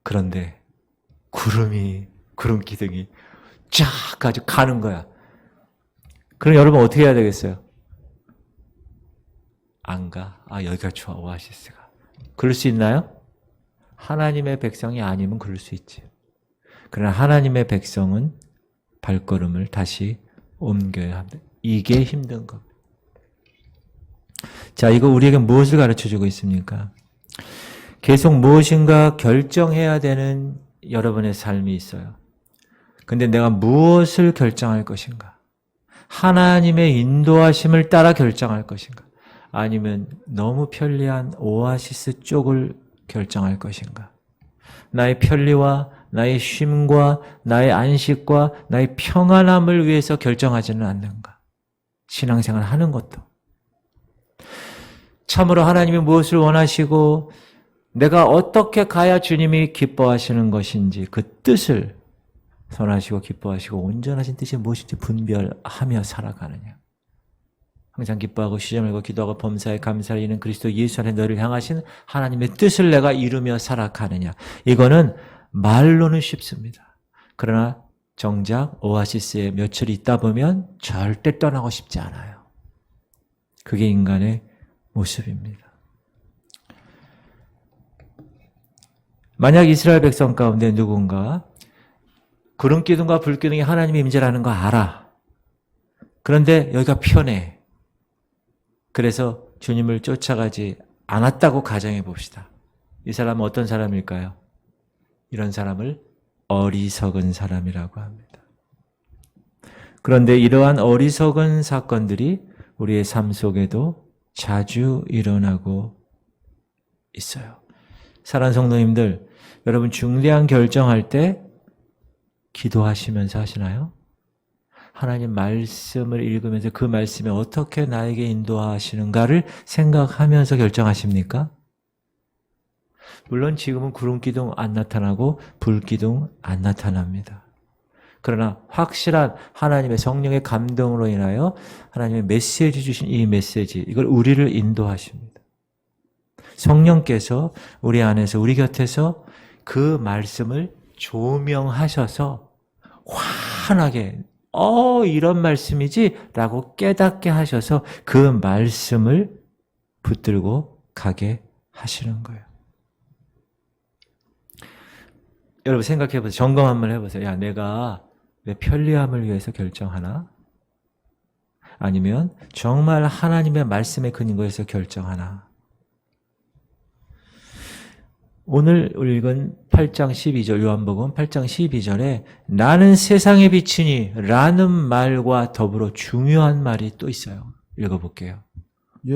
그런데 구름 기둥이 쫙 가지고 가는 거야. 그럼 여러분 어떻게 해야 되겠어요? 안 가. 아, 여기가 좋아, 오아시스가. 그럴 수 있나요? 하나님의 백성이 아니면 그럴 수 있지. 그러나 하나님의 백성은 발걸음을 다시 옮겨야 합니다. 이게 힘든 겁니다. 자, 이거 우리에게 무엇을 가르쳐주고 있습니까? 계속 무엇인가 결정해야 되는 여러분의 삶이 있어요. 근데 내가 무엇을 결정할 것인가? 하나님의 인도하심을 따라 결정할 것인가? 아니면 너무 편리한 오아시스 쪽을 결정할 것인가? 나의 편리와 나의 쉼과 나의 안식과 나의 평안함을 위해서 결정하지는 않는가? 신앙생활 하는 것도. 참으로 하나님이 무엇을 원하시고 내가 어떻게 가야 주님이 기뻐하시는 것인지 그 뜻을 선하시고 기뻐하시고 온전하신 뜻이 무엇인지 분별하며 살아가느냐. 항상 기뻐하고 시험하고 기도하고 범사에 감사를 이는 그리스도 예수 안에 너를 향하신 하나님의 뜻을 내가 이루며 살아가느냐. 이거는 말로는 쉽습니다. 그러나 정작 오아시스에 며칠 있다 보면 절대 떠나고 싶지 않아요. 그게 인간의 모습입니다. 만약 이스라엘 백성 가운데 누군가 구름기둥과 불기둥이 하나님의 임재라는 거 알아. 그런데 여기가 편해. 그래서 주님을 쫓아가지 않았다고 가정해 봅시다. 이 사람은 어떤 사람일까요? 이런 사람을 어리석은 사람이라고 합니다. 그런데 이러한 어리석은 사건들이 우리의 삶 속에도 자주 일어나고 있어요. 사랑하는 성도님들, 여러분 중대한 결정할 때 기도하시면서 하시나요? 하나님 말씀을 읽으면서 그 말씀에 어떻게 나에게 인도하시는가를 생각하면서 결정하십니까? 물론 지금은 구름기둥 안 나타나고 불기둥 안 나타납니다. 그러나 확실한 하나님의 성령의 감동으로 인하여 하나님의 메시지 주신 이 메시지, 이걸 우리를 인도하십니다. 성령께서 우리 안에서 우리 곁에서 그 말씀을 조명하셔서 환하게 이런 말씀이지 라고 깨닫게 하셔서 그 말씀을 붙들고 가게 하시는 거예요. 여러분 생각해 보세요. 점검 한번 해보세요. 야, 내가 내 편리함을 위해서 결정하나? 아니면 정말 하나님의 말씀에 근거해서 결정하나? 오늘 읽은 8장 12절 요한복음 8장 12절에 나는 세상의 빛이니 라는 말과 더불어 중요한 말이 또 있어요. 읽어볼게요.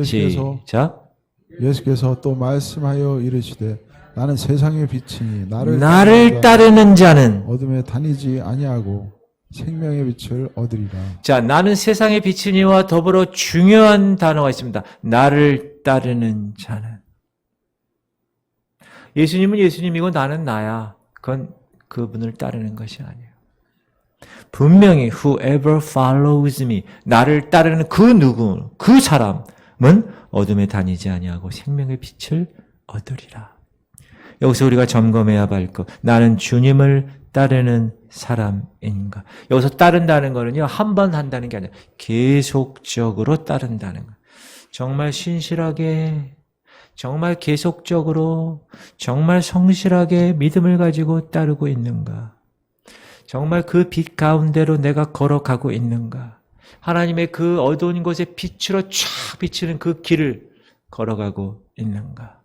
시작.
예수께서 또 말씀하여 이르시되 나는 세상의 빛이니
나를 따르는 자는
어둠에 다니지 아니하고 생명의 빛을 얻으리라.
자, 나는 세상의 빛이니와 더불어 중요한 단어가 있습니다. 나를 따르는 자는. 예수님은 예수님이고 나는 나야. 그건 그분을 따르는 것이 아니에요. 분명히 whoever follows me, 나를 따르는 그 누구, 그 사람은 어둠에 다니지 아니하고 생명의 빛을 얻으리라. 여기서 우리가 점검해야 할 것, 나는 주님을 따르는 사람인가. 여기서 따른다는 거는요, 한 번 한다는 게 아니라 계속적으로 따른다는 거. 정말 신실하게, 정말 계속적으로, 정말 성실하게 믿음을 가지고 따르고 있는가. 정말 그 빛 가운데로 내가 걸어가고 있는가. 하나님의 그 어두운 곳에 빛으로 쫙 비치는 그 길을 걸어가고 있는가.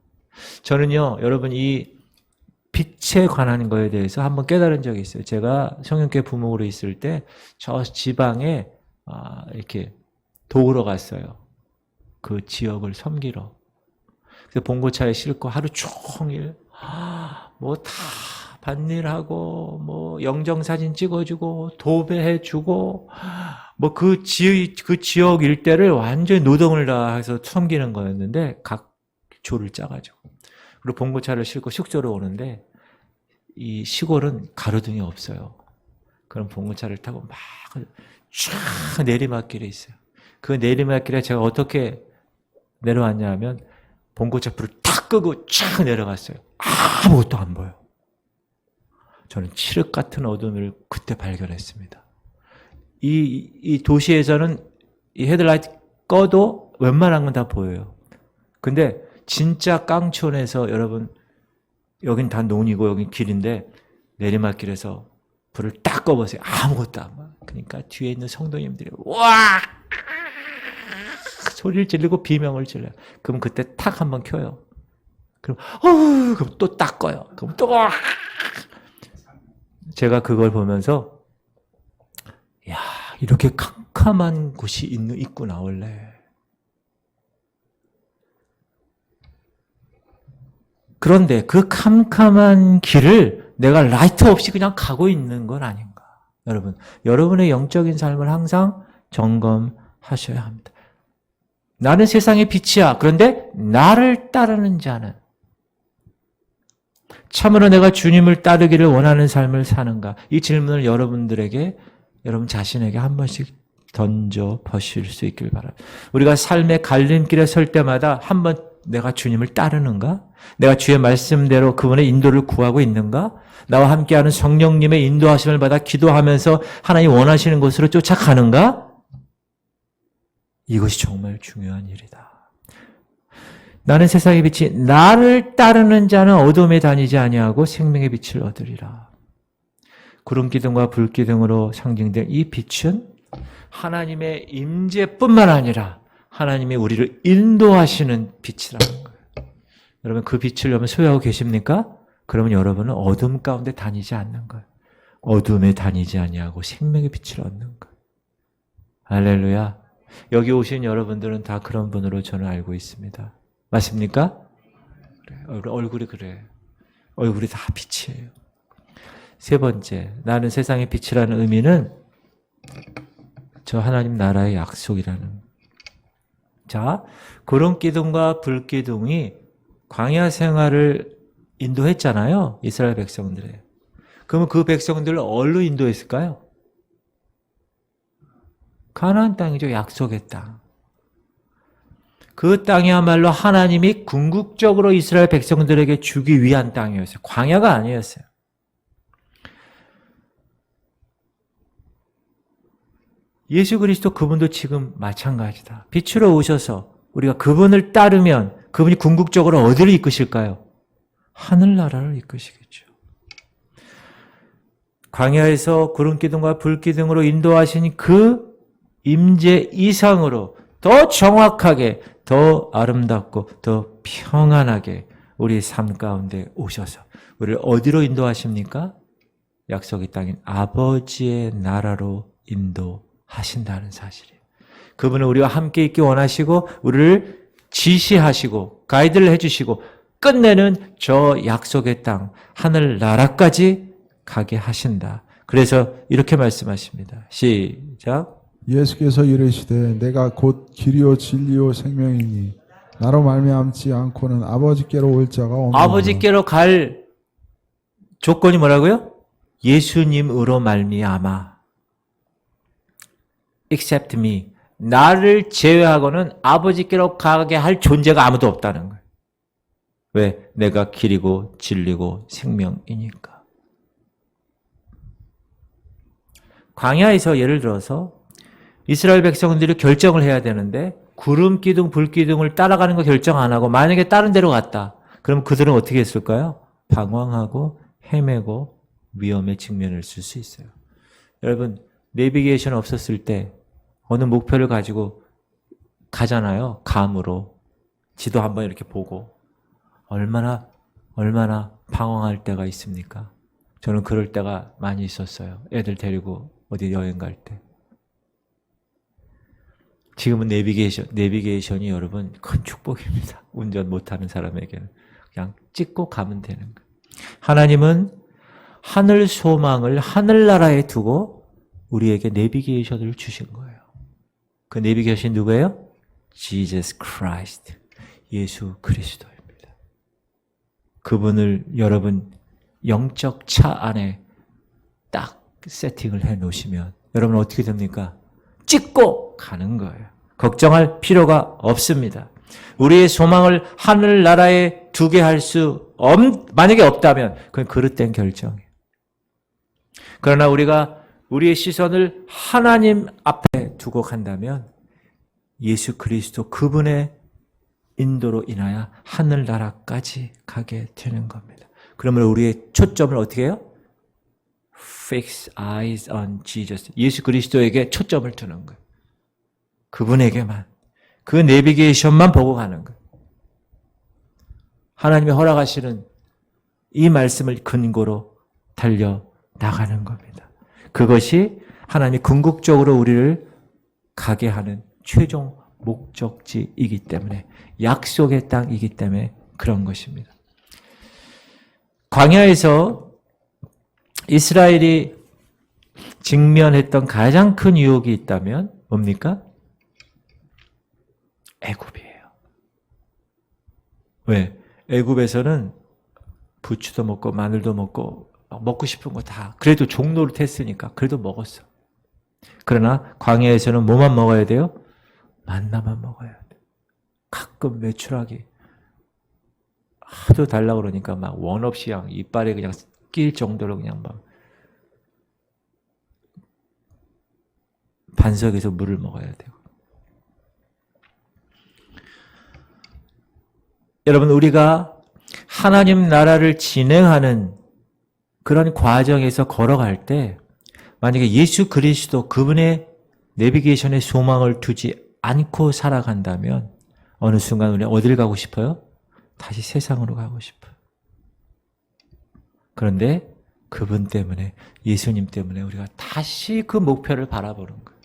저는요, 여러분 이 빛에 관한 거에 대해서 한번 깨달은 적이 있어요. 제가 성령교회 부목으로 있을 때 저 지방에 이렇게 도우러 갔어요. 그 지역을 섬기러. 그래서 봉고차에 싣고 하루 종일 뭐 다 밭일하고 뭐 영정사진 찍어주고 도배해주고 뭐 그 지역 일대를 완전히 노동을 다해서 섬기는 거였는데 각 조를 짜가지고 그리고 봉고차를 싣고 숙소로 오는데 이 시골은 가로등이 없어요. 그럼 봉고차를 타고 막 쫙 내리막길이 있어요. 그 내리막길에 제가 어떻게 내려왔냐면 봉고차 불을 탁 끄고 쫙 내려갔어요. 아무것도 안 보여. 저는 칠흑 같은 어둠을 그때 발견했습니다. 이 도시에서는 이 헤드라이트 꺼도 웬만한 건 다 보여요. 근데 진짜 깡촌에서 여러분 여긴 다 논이고 여긴 길인데 내리막길에서 불을 딱 꺼보세요. 아무것도 안 보여. 그러니까 뒤에 있는 성도님들이 와 소리를 지르고 비명을 질러요. 그럼 그때 탁 한번 켜요. 그럼 그럼 또 딱 꺼요. 그럼 또 제가 그걸 보면서 야 이렇게 캄캄한 곳이 있구나 원래. 그런데 그 캄캄한 길을 내가 라이트 없이 그냥 가고 있는 건 아닌가. 여러분, 여러분의 영적인 삶을 항상 점검하셔야 합니다. 나는 세상의 빛이야. 그런데 나를 따르는 자는 참으로 내가 주님을 따르기를 원하는 삶을 사는가? 이 질문을 여러분들에게, 여러분 자신에게 한 번씩 던져 보실 수 있길 바랍니다. 우리가 삶의 갈림길에 설 때마다 한번 내가 주님을 따르는가? 내가 주의 말씀대로 그분의 인도를 구하고 있는가? 나와 함께하는 성령님의 인도하심을 받아 기도하면서 하나님 원하시는 곳으로 쫓아가는가? 이것이 정말 중요한 일이다. 나는 세상의 빛이 나를 따르는 자는 어둠에 다니지 아니하고 생명의 빛을 얻으리라. 구름 기둥과 불 기둥으로 상징된 이 빛은 하나님의 임재뿐만 아니라 하나님이 우리를 인도하시는 빛이라는 거예요. 여러분 그 빛을 여러분 소유하고 계십니까? 그러면 여러분은 어둠 가운데 다니지 않는 거예요. 어둠에 다니지 아니하고 생명의 빛을 얻는 거예요. 할렐루야. 여기 오신 여러분들은 다 그런 분으로 저는 알고 있습니다. 맞습니까? 그래, 얼굴이 그래. 얼굴이 다 빛이에요. 세 번째, 나는 세상의 빛이라는 의미는 저 하나님 나라의 약속이라는. 자, 구름 기둥과 불 기둥이 광야 생활을 인도했잖아요. 이스라엘 백성들에. 그러면 그 백성들을 어디로 인도했을까요? 가나안 땅이죠. 약속의 땅. 그 땅이야말로 하나님이 궁극적으로 이스라엘 백성들에게 주기 위한 땅이었어요. 광야가 아니었어요. 예수 그리스도 그분도 지금 마찬가지다. 빛으로 오셔서 우리가 그분을 따르면 그분이 궁극적으로 어디를 이끄실까요? 하늘나라를 이끄시겠죠. 광야에서 구름 기둥과 불 기둥으로 인도하신 그 임재 이상으로 더 정확하게, 더 아름답고 더 평안하게 우리 삶 가운데 오셔서 우리를 어디로 인도하십니까? 약속의 땅인 아버지의 나라로 인도하신다는 사실이에요. 그분은 우리와 함께 있기 원하시고 우리를 지시하시고 가이드를 해주시고 끝내는 저 약속의 땅 하늘나라까지 가게 하신다. 그래서 이렇게 말씀하십니다. 시작.
예수께서 이르시되 내가 곧 길이요 진리요 생명이니 나로 말미암지 않고는 아버지께로 올 자가 없느니라.
아버지께로 갈 조건이 뭐라고요? 예수님으로 말미암아. except me. 나를 제외하고는 아버지께로 가게 할 존재가 아무도 없다는 거예요. 왜? 내가 길이고 진리고 생명이니까. 광야에서 예를 들어서 이스라엘 백성들이 결정을 해야 되는데 구름 기둥, 불 기둥을 따라가는 거 결정 안 하고 만약에 다른 데로 갔다. 그럼 그들은 어떻게 했을까요? 방황하고 헤매고 위험에 직면했을 수 있어요. 여러분, 내비게이션 없었을 때 어느 목표를 가지고 가잖아요. 감으로. 지도 한번 이렇게 보고. 얼마나 방황할 때가 있습니까? 저는 그럴 때가 많이 있었어요. 애들 데리고 어디 여행 갈 때. 지금은 내비게이션이 여러분 큰 축복입니다. 운전 못하는 사람에게는. 그냥 찍고 가면 되는 거예요. 하나님은 하늘 소망을 하늘나라에 두고 우리에게 내비게이션을 주신 거예요. 그 내비게이션이 누구예요? Jesus Christ. 예수 그리스도입니다. 그분을 여러분 영적 차 안에 딱 세팅을 해 놓으시면 여러분 어떻게 됩니까? 찍고 가는 거예요. 걱정할 필요가 없습니다. 우리의 소망을 하늘나라에 두게 할 수 만약에 없다면 그건 그릇된 결정이에요. 그러나 우리가 우리의 시선을 하나님 앞에 두고 간다면 예수 그리스도 그분의 인도로 인하여 하늘나라까지 가게 되는 겁니다. 그러면 우리의 초점을 어떻게 해요? Fix eyes on Jesus. 예수 그리스도에게 초점을 두는 거예요. 그분에게만. 그 내비게이션만 보고 가는 거예요. 하나님이 허락하시는 이 말씀을 근거로 달려나가는 겁니다. 그것이 하나님이 궁극적으로 우리를 가게 하는 최종 목적지이기 때문에 약속의 땅이기 때문에 그런 것입니다. 광야에서 이스라엘이 직면했던 가장 큰 유혹이 있다면 뭡니까? 애굽이에요. 왜? 애굽에서는 부추도 먹고 마늘도 먹고 싶은 거 다 그래도 종로를 텄으니까 그래도 먹었어. 그러나 광야에서는 뭐만 먹어야 돼요? 만나만 먹어야 돼. 가끔 메추라기 하도 달라고 그러니까 막 원 없이 그냥 이빨에 그냥 낄 정도로 그냥 막 반석에서 물을 먹어야 돼요. 여러분, 우리가 하나님 나라를 진행하는 그런 과정에서 걸어갈 때 만약에 예수 그리스도 그분의 내비게이션에 소망을 두지 않고 살아간다면 어느 순간 우리 어딜 가고 싶어요? 다시 세상으로 가고 싶어요. 그런데 그분 때문에, 예수님 때문에 우리가 다시 그 목표를 바라보는 거예요.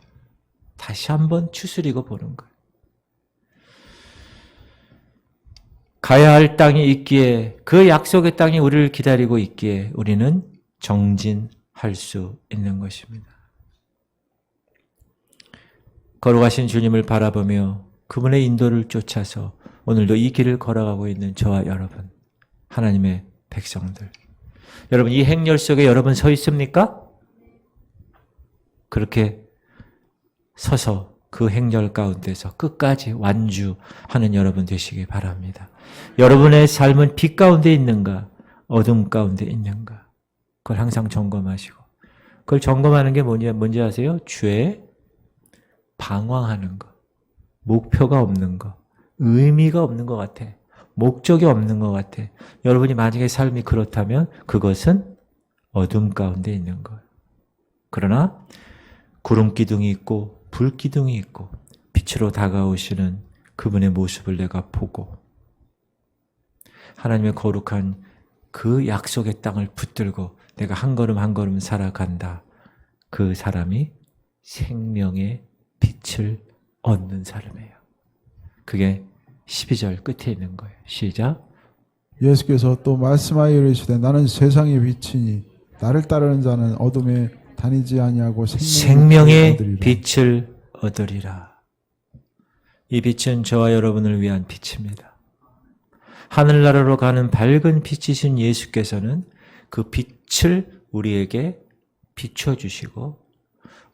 다시 한번 추스리고 보는 거예요. 가야 할 땅이 있기에, 그 약속의 땅이 우리를 기다리고 있기에 우리는 정진할 수 있는 것입니다. 걸어가신 주님을 바라보며 그분의 인도를 쫓아서 오늘도 이 길을 걸어가고 있는 저와 여러분, 하나님의 백성들. 여러분, 이 행렬 속에 여러분 서 있습니까? 그렇게 서서 그 행렬 가운데서 끝까지 완주하는 여러분 되시기 바랍니다. 여러분의 삶은 빛 가운데 있는가? 어둠 가운데 있는가? 그걸 항상 점검하시고, 그걸 점검하는 게 뭔지 아세요? 죄, 방황하는 거, 목표가 없는 거, 의미가 없는 것 같아, 목적이 없는 것 같아. 여러분이 만약에 삶이 그렇다면 그것은 어둠 가운데 있는 거예요. 그러나 구름 기둥이 있고 불 기둥이 있고 빛으로 다가오시는 그분의 모습을 내가 보고 하나님의 거룩한 그 약속의 땅을 붙들고 내가 한 걸음 한 걸음 살아간다. 그 사람이 생명의 빛을 얻는 사람이에요. 그게 12절 끝에 있는 거예요. 시작.
예수께서 또 말씀하여 이르시되 나는 세상의 빛이니 나를 따르는 자는 어둠에 다니지 아니하고
생명의 빛을 얻으리라. 이 빛은 저와 여러분을 위한 빛입니다. 하늘나라로 가는 밝은 빛이신 예수께서는 그 빛을 우리에게 비춰주시고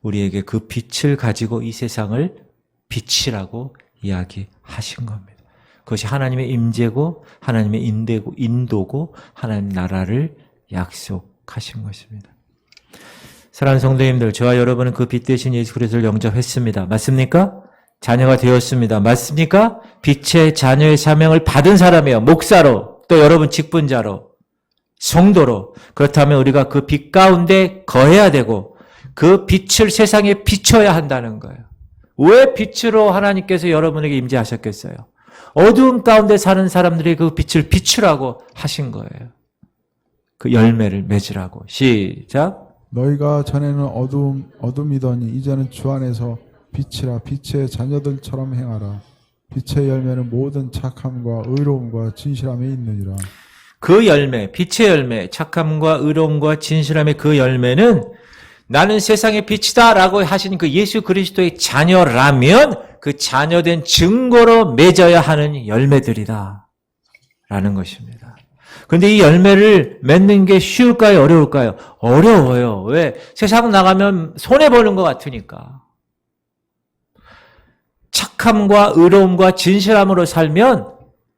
우리에게 그 빛을 가지고 이 세상을 빛이라고 이야기하신 겁니다. 그것이 하나님의 임재고 하나님의 인도고 하나님 나라를 약속하신 것입니다. 사랑하는 성도님들, 저와 여러분은 그 빛 대신 예수 그리스도를 영접했습니다. 맞습니까? 자녀가 되었습니다. 맞습니까? 빛의 자녀의 사명을 받은 사람이에요. 목사로, 또 여러분 직분자로, 성도로. 그렇다면 우리가 그 빛 가운데 거해야 되고 그 빛을 세상에 비춰야 한다는 거예요. 왜 빛으로 하나님께서 여러분에게 임재하셨겠어요? 어두움 가운데 사는 사람들이 그 빛을 비추라고 하신 거예요. 그 열매를 맺으라고. 시작.
너희가 전에는 어둠이더니 이제는 주 안에서 빛이라. 빛의 자녀들처럼 행하라. 빛의 열매는 모든 착함과 의로움과 진실함에 있느니라.
그 열매, 빛의 열매, 착함과 의로움과 진실함의 그 열매는 나는 세상의 빛이다 라고 하신 그 예수 그리스도의 자녀라면 그 자녀된 증거로 맺어야 하는 열매들이다 라는 것입니다. 그런데 이 열매를 맺는 게 쉬울까요? 어려울까요? 어려워요. 왜? 세상 나가면 손해보는 것 같으니까. 착함과 의로움과 진실함으로 살면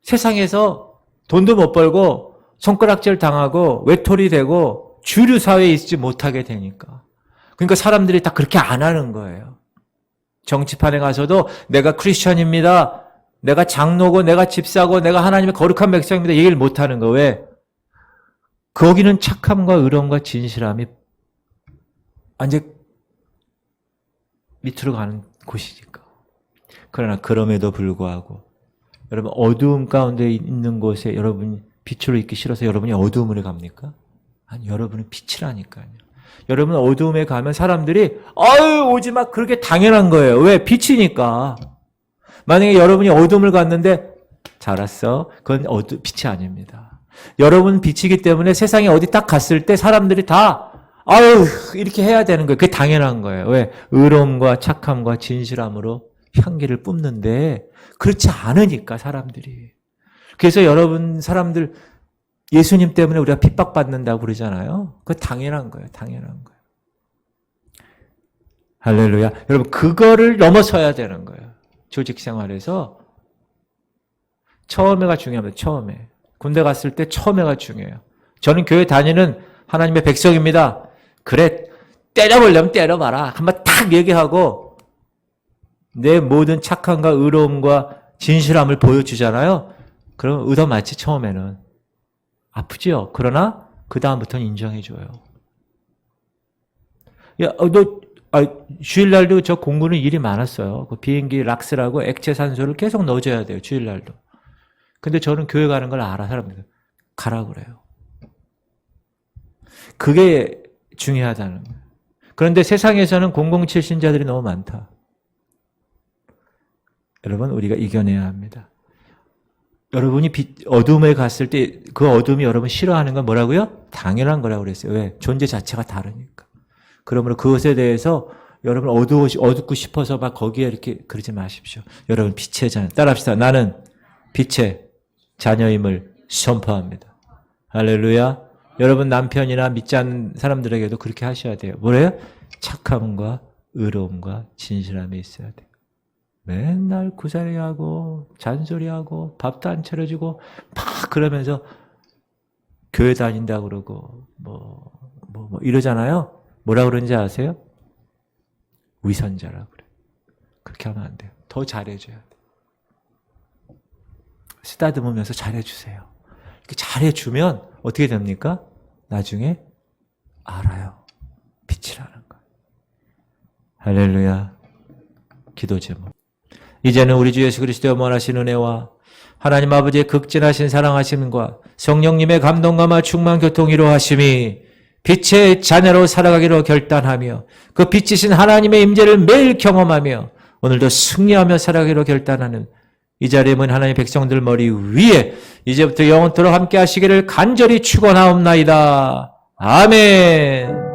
세상에서 돈도 못 벌고 손가락질 당하고 외톨이 되고 주류 사회에 있지 못하게 되니까. 그러니까 사람들이 다 그렇게 안 하는 거예요. 정치판에 가서도 내가 크리스천입니다. 내가 장로고 내가 집사고 내가 하나님의 거룩한 백성입니다. 얘기를 못 하는 거. 왜? 거기는 착함과 의로움과 진실함이 완전 밑으로 가는 곳이니까. 그러나 그럼에도 불구하고 여러분 어두움 가운데 있는 곳에 여러분이 빛으로 있기 싫어서 여러분이 어두움으로 갑니까? 아니, 여러분은 빛이라니까요. 여러분 어두움에 가면 사람들이 아유 오지 마, 그렇게 당연한 거예요. 왜? 빛이니까. 만약에 여러분이 어둠을 갔는데 잘 왔어, 그건 빛이 아닙니다. 여러분 빛이기 때문에 세상에 어디 딱 갔을 때 사람들이 다 아유 이렇게 해야 되는 거예요. 그게 당연한 거예요. 왜? 의로움과 착함과 진실함으로 향기를 뿜는데 그렇지 않으니까 사람들이. 그래서 여러분 사람들 예수님 때문에 우리가 핍박받는다고 그러잖아요. 그거 당연한 거예요. 당연한 거예요. 할렐루야. 여러분 그거를 넘어서야 되는 거예요. 조직 생활에서 처음에가 중요합니다. 처음에. 군대 갔을 때 처음에가 중요해요. 저는 교회 다니는 하나님의 백성입니다. 그래, 때려보려면 때려봐라. 한번 탁 얘기하고 내 모든 착함과 의로움과 진실함을 보여주잖아요. 그럼 얻어맞지 처음에는. 아프지요? 그러나 그 다음부터는 인정해줘요. 야, 주일날도 저 공부는 일이 많았어요. 그 비행기 락스라고 액체 산소를 계속 넣어줘야 돼요. 주일날도. 근데 저는 교회 가는 걸 알아, 사람들. 가라 그래요. 그게 중요하다는 거예요. 그런데 세상에서는 007 신자들이 너무 많다. 여러분, 우리가 이겨내야 합니다. 여러분이 어둠에 갔을 때 그 어둠이 여러분 싫어하는 건 뭐라고요? 당연한 거라고 그랬어요. 왜? 존재 자체가 다르니까. 그러므로 그것에 대해서 여러분 어둡고 싶어서 막 거기에 이렇게 그러지 마십시오. 여러분 빛의 자녀. 따라합시다. 나는 빛의 자녀임을 선포합니다. 할렐루야. 여러분 남편이나 믿지 않는 사람들에게도 그렇게 하셔야 돼요. 뭐래요? 착함과 의로움과 진실함이 있어야 돼요. 맨날 구사리하고 잔소리하고 밥도 안 차려주고 막 그러면서 교회 다닌다고 그러고 뭐 이러잖아요. 뭐라 그러는지 아세요? 위선자라고 그래요. 그렇게 하면 안 돼요. 더 잘해줘야 돼요. 쓰다듬으면서 잘해주세요. 이렇게 잘해주면 어떻게 됩니까? 나중에 알아요. 빛이라는 거. 할렐루야. 기도 제목. 이제는 우리 주 예수 그리스도의 원하신 은혜와 하나님 아버지의 극진하신 사랑하심과 성령님의 감동감화 충만 교통 이루하심이 빛의 자녀로 살아가기로 결단하며 그 빛이신 하나님의 임재를 매일 경험하며 오늘도 승리하며 살아가기로 결단하는 이 자리에 모인 하나님의 백성들 머리 위에 이제부터 영원토록 함께 하시기를 간절히 축원하옵나이다. 아멘.